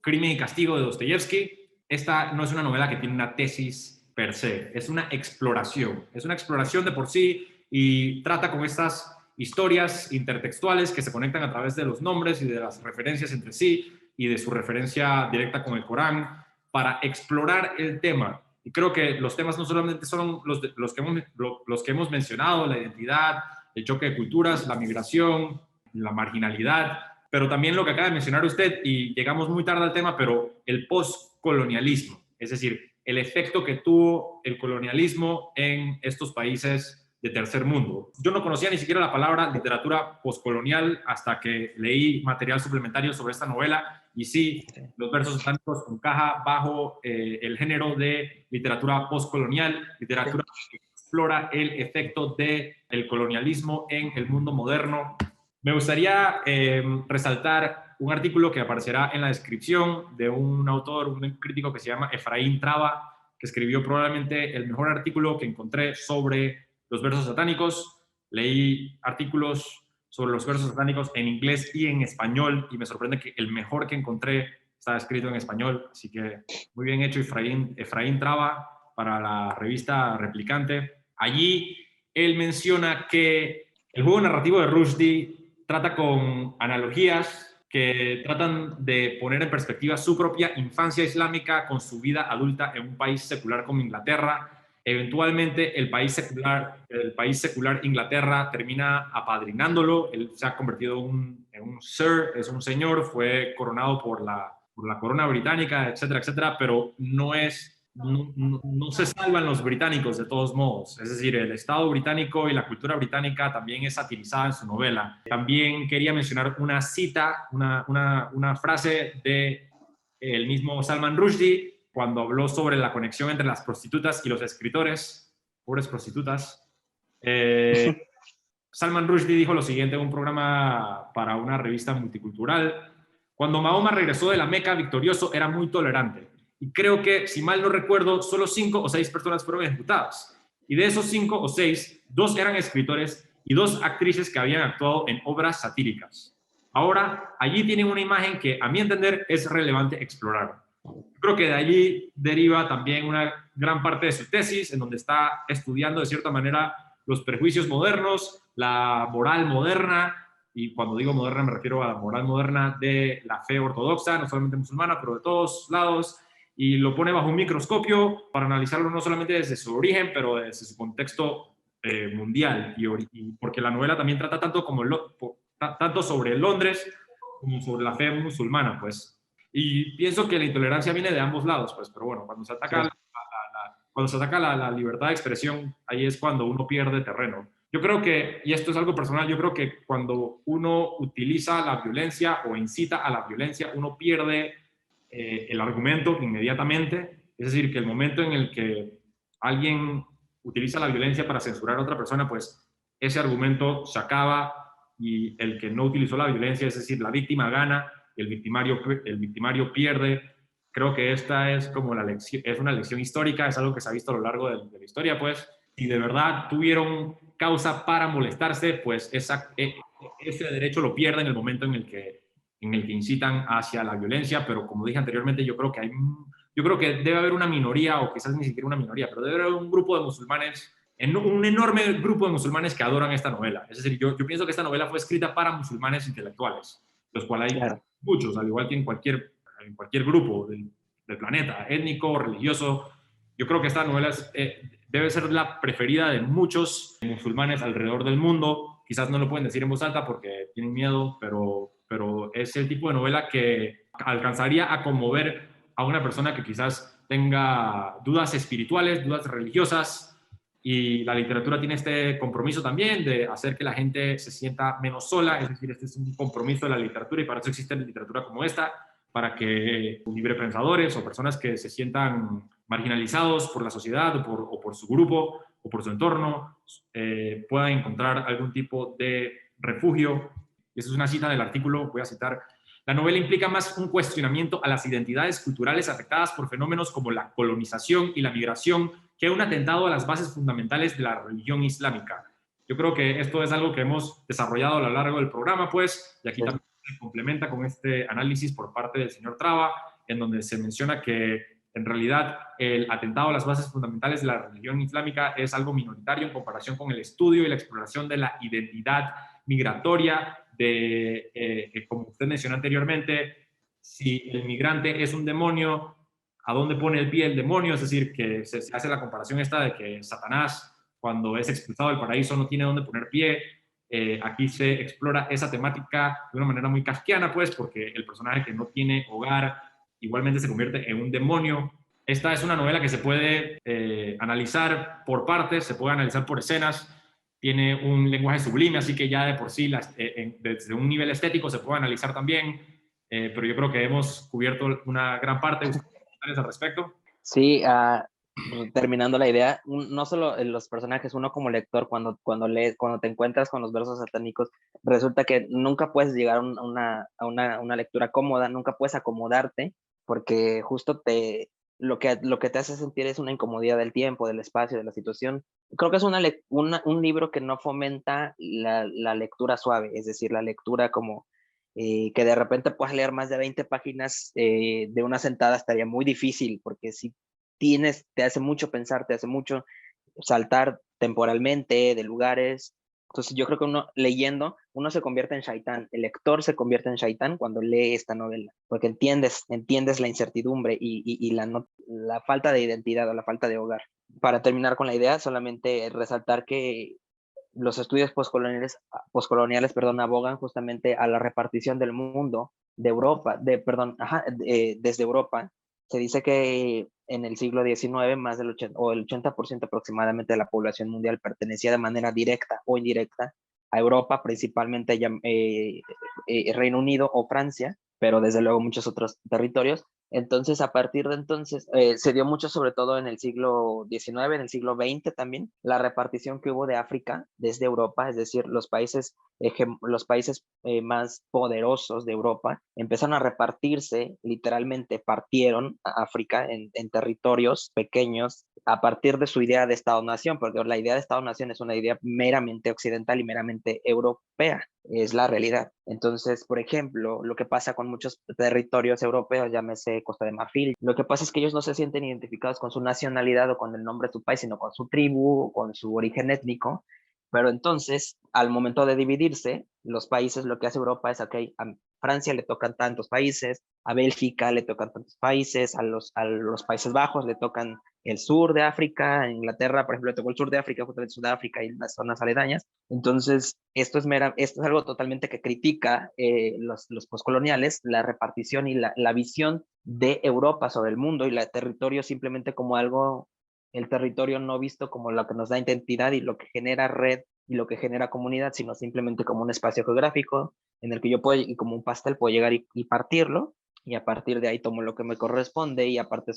Crimen y Castigo de Dostoyevsky, esta no es una novela que tiene una tesis per se, es una exploración de por sí y trata con estas historias intertextuales que se conectan a través de los nombres y de las referencias entre sí y de su referencia directa con el Corán para explorar el tema. Y creo que los temas no solamente son los que hemos mencionado, la identidad, el choque de culturas, la migración, la marginalidad, pero también lo que acaba de mencionar usted, y llegamos muy tarde al tema, pero el postcolonialismo, es decir, el efecto que tuvo el colonialismo en estos países de tercer mundo. Yo no conocía ni siquiera la palabra literatura postcolonial hasta que leí material suplementario sobre esta novela, y sí, Los versos satánicos encaja bajo el género de literatura postcolonial, literatura que explora el efecto del colonialismo en el mundo moderno. Me gustaría resaltar un artículo que aparecerá en la descripción de un autor, un crítico que se llama Efraín Traba, que escribió probablemente el mejor artículo que encontré sobre los versos satánicos. Leí artículos sobre los versos satánicos en inglés y en español, y me sorprende que el mejor que encontré está escrito en español, así que muy bien hecho Efraín Traba para la revista Replicante. Allí él menciona que el juego narrativo de Rushdie trata con analogías que tratan de poner en perspectiva su propia infancia islámica con su vida adulta en un país secular como Inglaterra. Eventualmente el país secular Inglaterra termina apadrinándolo. Él se ha convertido en un sir, es un señor, fue coronado por la corona británica, etcétera, etcétera, pero no se salvan los británicos de todos modos. Es decir, el Estado británico y la cultura británica también es satirizada en su novela. También quería mencionar una cita, una frase de el mismo Salman Rushdie cuando habló sobre la conexión entre las prostitutas y los escritores. Pobres prostitutas. Salman Rushdie dijo lo siguiente en un programa para una revista multicultural: cuando Mahoma regresó de la Meca victorioso era muy tolerante, y creo que, si mal no recuerdo, solo 5 o 6 personas fueron ejecutadas, y de esos 5 o 6, 2 eran escritores y 2 actrices que habían actuado en obras satíricas. Ahora, allí tienen una imagen que, a mi entender, es relevante explorar. Yo creo que de allí deriva también una gran parte de su tesis, en donde está estudiando de cierta manera los prejuicios modernos, la moral moderna, y cuando digo moderna me refiero a la moral moderna de la fe ortodoxa, no solamente musulmana, pero de todos lados, y lo pone bajo un microscopio para analizarlo no solamente desde su origen, pero desde su contexto mundial, y porque la novela también trata tanto sobre Londres como sobre la fe musulmana, pues. Y pienso que la intolerancia viene de ambos lados, pues, pero bueno, cuando se ataca, la libertad de expresión, ahí es cuando uno pierde terreno. Yo creo que, y esto es algo personal, yo creo que cuando uno utiliza la violencia o incita a la violencia, uno pierde el argumento inmediatamente. Es decir, que el momento en el que alguien utiliza la violencia para censurar a otra persona, pues ese argumento se acaba, y el que no utilizó la violencia, es decir, la víctima gana, el victimario pierde. Creo que esta es como es una lección histórica, es algo que se ha visto a lo largo de la historia, pues. Si de verdad tuvieron causa para molestarse, pues ese derecho lo pierden en el momento en el que incitan hacia la violencia. Pero como dije anteriormente, yo creo que debe haber una minoría, o quizás ni siquiera una minoría, pero debe haber un grupo de musulmanes, un enorme grupo de musulmanes que adoran esta novela. Es decir, yo pienso que esta novela fue escrita para musulmanes intelectuales, los cuales hay muchos, al igual que en cualquier grupo del planeta, étnico, religioso. Yo creo que esta novela debe ser la preferida de muchos musulmanes alrededor del mundo. Quizás no lo pueden decir en voz alta porque tienen miedo, pero es el tipo de novela que alcanzaría a conmover a una persona que quizás tenga dudas espirituales, dudas religiosas. Y la literatura tiene este compromiso también de hacer que la gente se sienta menos sola. Es decir, este es un compromiso de la literatura, y para eso existe literatura como esta, para que librepensadores o personas que se sientan marginalizados por la sociedad o por su grupo o por su entorno puedan encontrar algún tipo de refugio. Y esa es una cita del artículo, voy a citar: la novela implica más un cuestionamiento a las identidades culturales afectadas por fenómenos como la colonización y la migración que un atentado a las bases fundamentales de la religión islámica. Yo creo que esto es algo que hemos desarrollado a lo largo del programa, pues, y aquí también se complementa con este análisis por parte del señor Traba, en donde se menciona que en realidad el atentado a las bases fundamentales de la religión islámica es algo minoritario en comparación con el estudio y la exploración de la identidad migratoria como usted mencionó anteriormente. Si el migrante es un demonio, ¿a dónde pone el pie el demonio? Es decir, que se hace la comparación esta de que Satanás, cuando es expulsado del paraíso, no tiene dónde poner pie. Aquí se explora esa temática de una manera muy kafkiana, pues, porque el personaje que no tiene hogar igualmente se convierte en un demonio. Esta es una novela que se puede analizar por partes, se puede analizar por escenas. tiene un lenguaje sublime, así que ya de por sí, desde un nivel estético se puede analizar también, pero yo creo que hemos cubierto una gran parte de ustedes comentarios al respecto. Sí, terminando la idea, no solo los personajes, uno como lector, cuando lees, cuando te encuentras con los versos satánicos, resulta que nunca puedes llegar a una lectura cómoda, nunca puedes acomodarte, porque justo lo que te hace sentir es una incomodidad del tiempo, del espacio, de la situación. Creo que es un libro que no fomenta la lectura suave, es decir, la lectura como que de repente puedas leer más de 20 páginas de una sentada estaría muy difícil, porque si te hace mucho pensar, te hace mucho saltar temporalmente de lugares. Entonces yo creo que uno leyendo, uno se convierte en Shaitán, el lector se convierte en Shaitán cuando lee esta novela, porque entiendes la incertidumbre y la falta de identidad o la falta de hogar. Para terminar con la idea, solamente resaltar que los estudios postcoloniales, perdón, abogan justamente a la repartición del mundo de Europa, desde Europa. Se dice que en el siglo XIX más del 80, o el 80% aproximadamente de la población mundial pertenecía de manera directa o indirecta a Europa, principalmente Reino Unido o Francia, pero desde luego muchos otros territorios. Entonces, a partir de entonces, se dio mucho, sobre todo en el siglo XIX, en el siglo XX también, la repartición que hubo de África desde Europa, es decir, los países más poderosos de Europa empezaron a repartirse, literalmente partieron a África en territorios pequeños a partir de su idea de Estado-Nación, porque la idea de Estado-Nación es una idea meramente occidental y meramente europea, es la realidad. Entonces, por ejemplo, lo que pasa con muchos territorios europeos, llámese Costa de Marfil, lo que pasa es que ellos no se sienten identificados con su nacionalidad o con el nombre de su país, sino con su tribu, o con su origen étnico. Pero entonces, al momento de dividirse, los países, lo que hace Europa es, ok, a Francia le tocan tantos países, a Bélgica le tocan tantos países, a los Países Bajos le tocan el sur de África, a Inglaterra, por ejemplo, le tocó el sur de África, justamente Sudáfrica y las zonas aledañas. Entonces, esto es algo totalmente que critica los postcoloniales, la repartición y la visión de Europa sobre el mundo y el territorio simplemente como algo, el territorio no visto como lo que nos da identidad y lo que genera red y lo que genera comunidad, sino simplemente como un espacio geográfico en el que yo puedo, y como un pastel, puedo llegar y partirlo, y a partir de ahí tomo lo que me corresponde, y aparte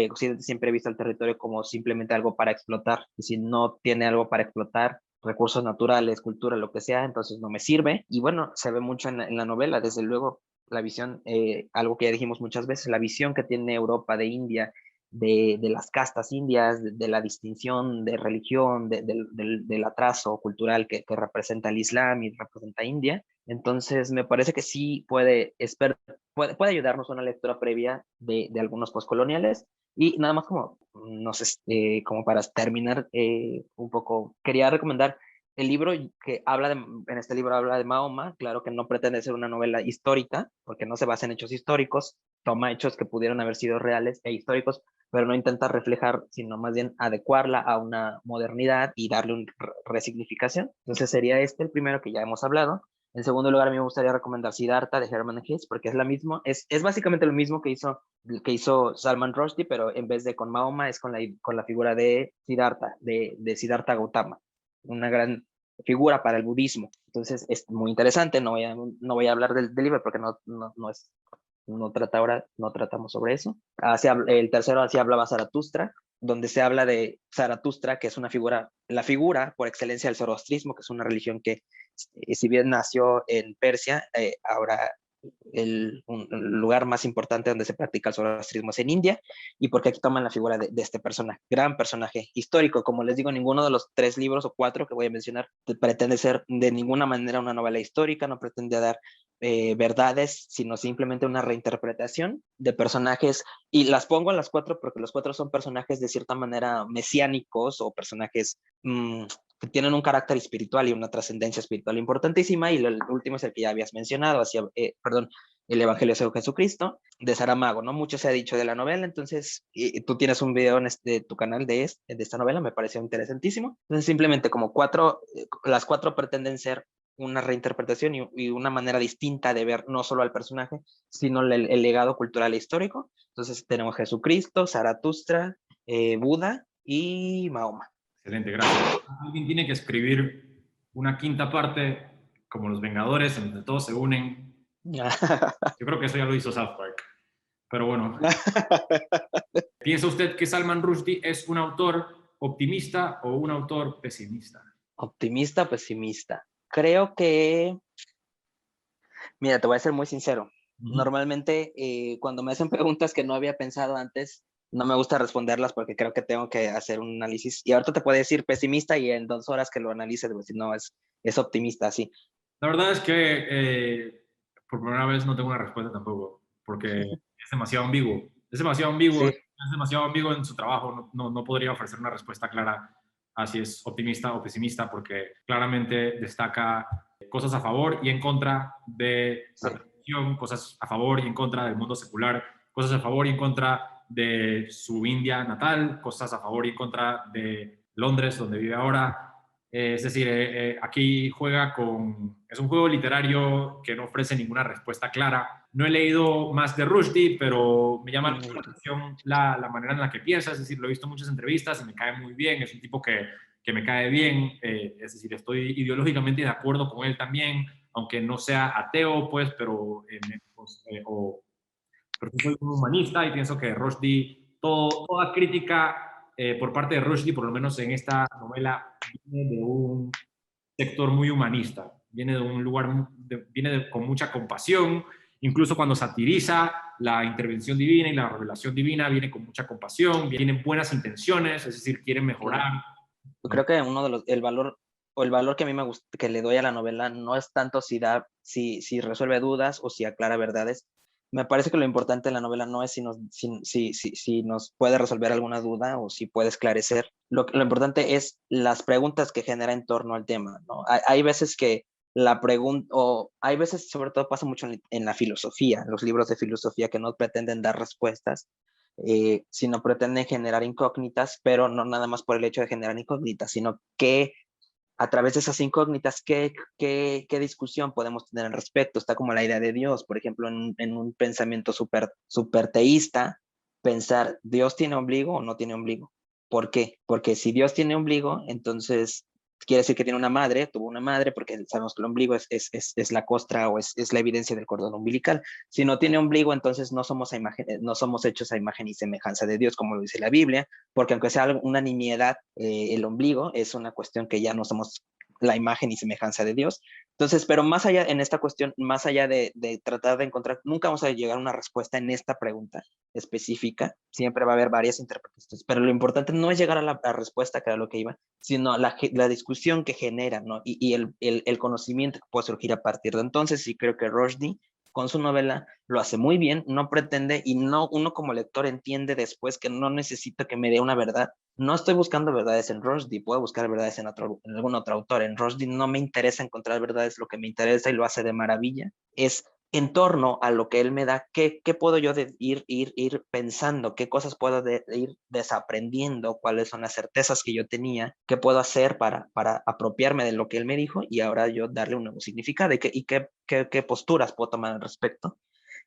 Occidente siempre ha visto el territorio como simplemente algo para explotar, y si no tiene algo para explotar, recursos naturales, cultura, lo que sea, entonces no me sirve. Y bueno, se ve mucho en la novela, desde luego, la visión, algo que ya dijimos muchas veces, la visión que tiene Europa de India, de las castas indias, de la distinción de religión, del atraso cultural que representa el Islam y representa India. Entonces, me parece que sí puede ayudarnos a una lectura previa de algunos postcoloniales. Y nada más como, no sé, como para terminar un poco, quería recomendar el libro en este libro habla de Mahoma. Claro que no pretende ser una novela histórica, porque no se basa en hechos históricos, toma hechos que pudieron haber sido reales e históricos, pero no intenta reflejar, sino más bien adecuarla a una modernidad y darle una resignificación. Entonces sería el primero que ya hemos hablado. En segundo lugar, a mí me gustaría recomendar Siddhartha de Hermann Hesse, porque es básicamente lo mismo que hizo Salman Rushdie, pero en vez de con Mahoma es con la figura de Siddhartha, de Siddhartha Gautama, una gran figura para el budismo. Entonces es muy interesante, no voy a hablar del libro porque no tratamos sobre eso. El tercero, así hablaba Zaratustra, donde se habla de Zaratustra, que es la figura por excelencia del zoroastrismo, que es una religión que, si bien nació en Persia, ahora el lugar más importante donde se practica el zoroastrismo es en India, y porque aquí toman la figura de este personaje, gran personaje histórico. Como les digo, ninguno de los 3 libros o 4 que voy a mencionar pretende ser de ninguna manera una novela histórica, no pretende dar verdades, sino simplemente una reinterpretación de personajes, y las pongo en las 4 porque los 4 son personajes de cierta manera mesiánicos, o personajes que tienen un carácter espiritual y una trascendencia espiritual importantísima. Y el último es el que ya habías mencionado, el Evangelio de Jesucristo, de Saramago, ¿no? Mucho se ha dicho de la novela, entonces tú tienes un video en tu canal de esta novela, me pareció interesantísimo. Entonces simplemente como las 4 pretenden ser una reinterpretación y una manera distinta de ver no solo al personaje, sino el legado cultural e histórico. Entonces tenemos Jesucristo, Zaratustra, Buda y Mahoma. Excelente, gracias. Alguien tiene que escribir una quinta parte, como Los Vengadores, en donde todos se unen. Yo creo que eso ya lo hizo South Park. Pero bueno, ¿piensa usted que Salman Rushdie es un autor optimista o un autor pesimista? Optimista, pesimista. Creo que, mira, te voy a ser muy sincero. Ujú. Normalmente, cuando me hacen preguntas que no había pensado antes, no me gusta responderlas porque creo que tengo que hacer un análisis. Y ahorita te puedo decir pesimista y en 2 horas que lo analice, debo decir, no, es optimista, sí. La verdad es que por primera vez no tengo una respuesta tampoco, porque es demasiado ambiguo. Es demasiado ambiguo, Sí, es demasiado ambiguo en su trabajo. No podría ofrecer una respuesta clara a si es optimista o pesimista, porque claramente destaca cosas a favor y en contra de la sí. religión, cosas a favor y en contra del mundo secular, cosas a favor y en contra de su India natal, cosas a favor y en contra de Londres, donde vive ahora. Es decir, aquí juega con... Es un juego literario que no ofrece ninguna respuesta clara. No he leído más de Rushdie, pero me llama mucho la atención la manera en la que piensa. Es decir, lo he visto en muchas entrevistas y me cae muy bien. Es un tipo que me cae bien. Es decir, estoy ideológicamente de acuerdo con él también, aunque no sea ateo, pues, pero sí soy un humanista y pienso que Rushdie, toda crítica por parte de Rushdie, por lo menos en esta novela, viene de un sector muy humanista, viene de un lugar, con mucha compasión, incluso cuando satiriza la intervención divina y la revelación divina, viene con mucha compasión, vienen buenas intenciones, es decir, quieren mejorar. Claro. Yo ¿No? creo que el valor que a mí me gusta, que le doy a la novela, no es tanto si resuelve dudas o si aclara verdades. Me parece que lo importante de la novela no es si nos puede resolver alguna duda o si puede esclarecer. Lo importante es las preguntas que genera en torno al tema, ¿no? Hay veces que la pregunta, o hay veces, sobre todo pasa mucho en la filosofía, en los libros de filosofía que no pretenden dar respuestas, sino pretenden generar incógnitas, pero no nada más por el hecho de generar incógnitas, sino que a través de esas incógnitas, ¿qué discusión podemos tener al respecto? Está como la idea de Dios, por ejemplo, en un pensamiento super teísta, pensar, ¿Dios tiene ombligo o no tiene ombligo? ¿Por qué? Porque si Dios tiene ombligo, entonces quiere decir que tiene una madre, tuvo una madre, porque sabemos que el ombligo es la costra o es la evidencia del cordón umbilical. Si no tiene ombligo, entonces no somos hechos a imagen y semejanza de Dios, como lo dice la Biblia, porque aunque sea una nimiedad, el ombligo es una cuestión que ya no somos la imagen y semejanza de Dios. Entonces, pero más allá en esta cuestión, más allá de tratar de encontrar, nunca vamos a llegar a una respuesta en esta pregunta específica, siempre va a haber varias interpretaciones, pero lo importante no es llegar a la respuesta, que era lo que iba, sino la discusión que genera, ¿no? Y el conocimiento que puede surgir a partir de entonces, y creo que Rushdie con su novela lo hace muy bien, no pretende y no uno como lector entiende después que no necesita que me dé una verdad. No estoy buscando verdades en Rushdie, puedo buscar verdades en algún otro autor. En Rushdie no me interesa encontrar verdades, lo que me interesa y lo hace de maravilla es en torno a lo que él me da, qué puedo yo ir pensando, qué cosas puedo ir desaprendiendo, cuáles son las certezas que yo tenía, qué puedo hacer para apropiarme de lo que él me dijo y ahora yo darle un nuevo significado y qué posturas puedo tomar al respecto.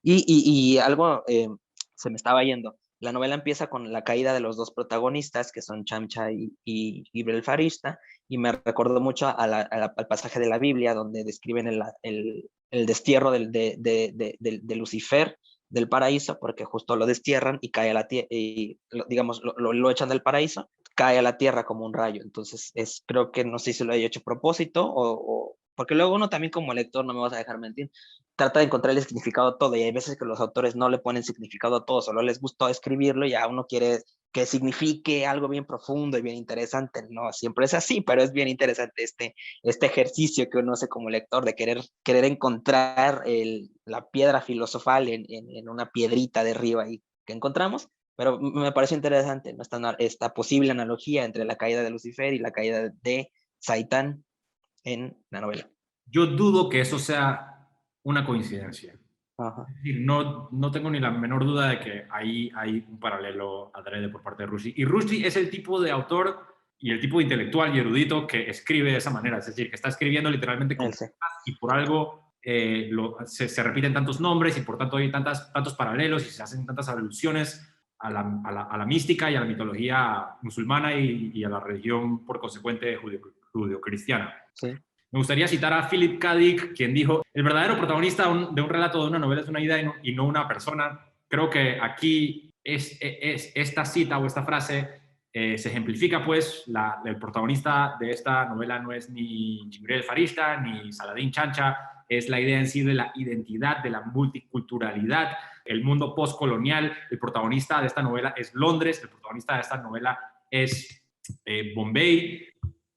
Y algo se me estaba yendo. La novela empieza con la caída de los dos protagonistas, que son Chamcha y Gibrel Farista, y me recordó mucho al pasaje de la Biblia donde describen el destierro de Lucifer del paraíso, porque justo lo destierran y cae a la tierra, y digamos, lo echan del paraíso, cae a la tierra como un rayo. Entonces, creo que no sé si lo haya hecho a propósito porque luego uno también como lector, no me vas a dejar mentir, trata de encontrar el significado a todo y hay veces que los autores no le ponen significado a todo, solo les gustó escribirlo y a uno quiere que signifique algo bien profundo y bien interesante. No siempre es así, pero es bien interesante este ejercicio que uno hace como lector de querer encontrar la piedra filosofal en una piedrita de arriba ahí que encontramos. Pero me parece interesante, ¿no? Esta posible analogía entre la caída de Lucifer y la caída de Saitán en la novela. Yo dudo que eso sea una coincidencia. Ajá. Es decir, no tengo ni la menor duda de que ahí hay un paralelo adrede por parte de Rushdie. Y Rushdie es el tipo de autor y el tipo de intelectual y erudito que escribe de esa manera. Es decir, que está escribiendo literalmente con Él sí. y por algo se repiten tantos nombres y por tanto hay tantos paralelos y se hacen tantas alusiones a la mística y a la mitología musulmana y a la religión, por consecuente, judeocristiana. Sí. Me gustaría citar a Philip K. Dick, quien dijo: el verdadero protagonista de un relato, de una novela, es una idea y no una persona. Creo que aquí es esta cita o esta frase se ejemplifica, pues. El protagonista de esta novela no es ni Jibril Farishta ni Saladin Chancha, es la idea en sí de la identidad, de la multiculturalidad, el mundo postcolonial. El protagonista de esta novela es Londres, el protagonista de esta novela es Bombay,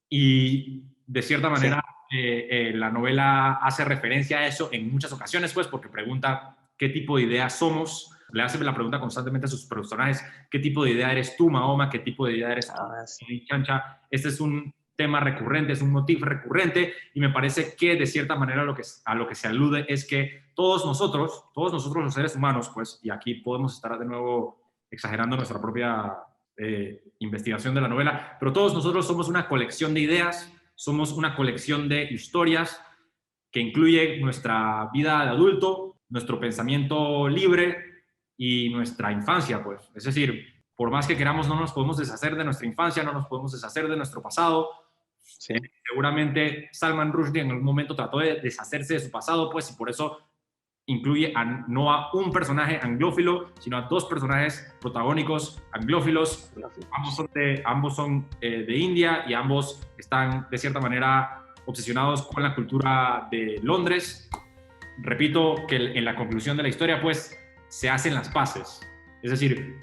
y de cierta manera la novela hace referencia a eso en muchas ocasiones, pues, porque pregunta qué tipo de idea somos. Le hace la pregunta constantemente a sus personajes: ¿qué tipo de idea eres tú, Mahoma? ¿Qué tipo de idea eres tú, Chancha? Este es un tema recurrente, es un motivo recurrente, y me parece que de cierta manera a lo que se alude es que todos nosotros los seres humanos, pues, y aquí podemos estar de nuevo exagerando nuestra propia investigación de la novela, pero todos nosotros somos una colección de ideas, somos una colección de historias que incluye nuestra vida de adulto, nuestro pensamiento libre y nuestra infancia, pues. Es decir, por más que queramos, no nos podemos deshacer de nuestra infancia, no nos podemos deshacer de nuestro pasado. Sí. Seguramente Salman Rushdie en algún momento trató de deshacerse de su pasado, pues, y por eso incluye no a un personaje anglófilo, sino a dos personajes protagónicos anglófilos. Ambos son de India, y ambos están de cierta manera obsesionados con la cultura de Londres. Repito que en la conclusión de la historia, pues, se hacen las paces. Es decir,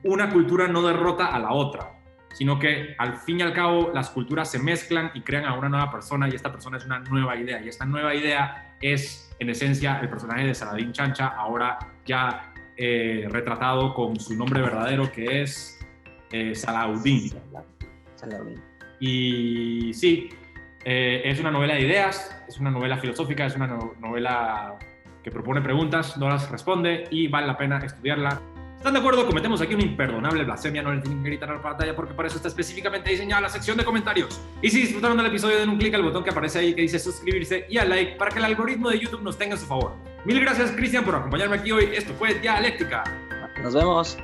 una cultura no derrota a la otra, sino que al fin y al cabo las culturas se mezclan y crean a una nueva persona, y esta persona es una nueva idea, y esta nueva idea es en esencia el personaje de Saladin Chancha, ahora ya retratado con su nombre verdadero, que es Salahuddin. Y sí, es una novela de ideas, es una novela filosófica, es una novela que propone preguntas, no las responde, y vale la pena estudiarla. ¿Están de acuerdo? Cometemos aquí una imperdonable blasfemia, no le tienen que gritar a la pantalla, porque para eso está específicamente diseñada la sección de comentarios. Y si disfrutaron del episodio, den un clic al botón que aparece ahí que dice suscribirse y al like para que el algoritmo de YouTube nos tenga a su favor. Mil gracias, Cristian, por acompañarme aquí hoy. Esto fue Dialéctica. Nos vemos.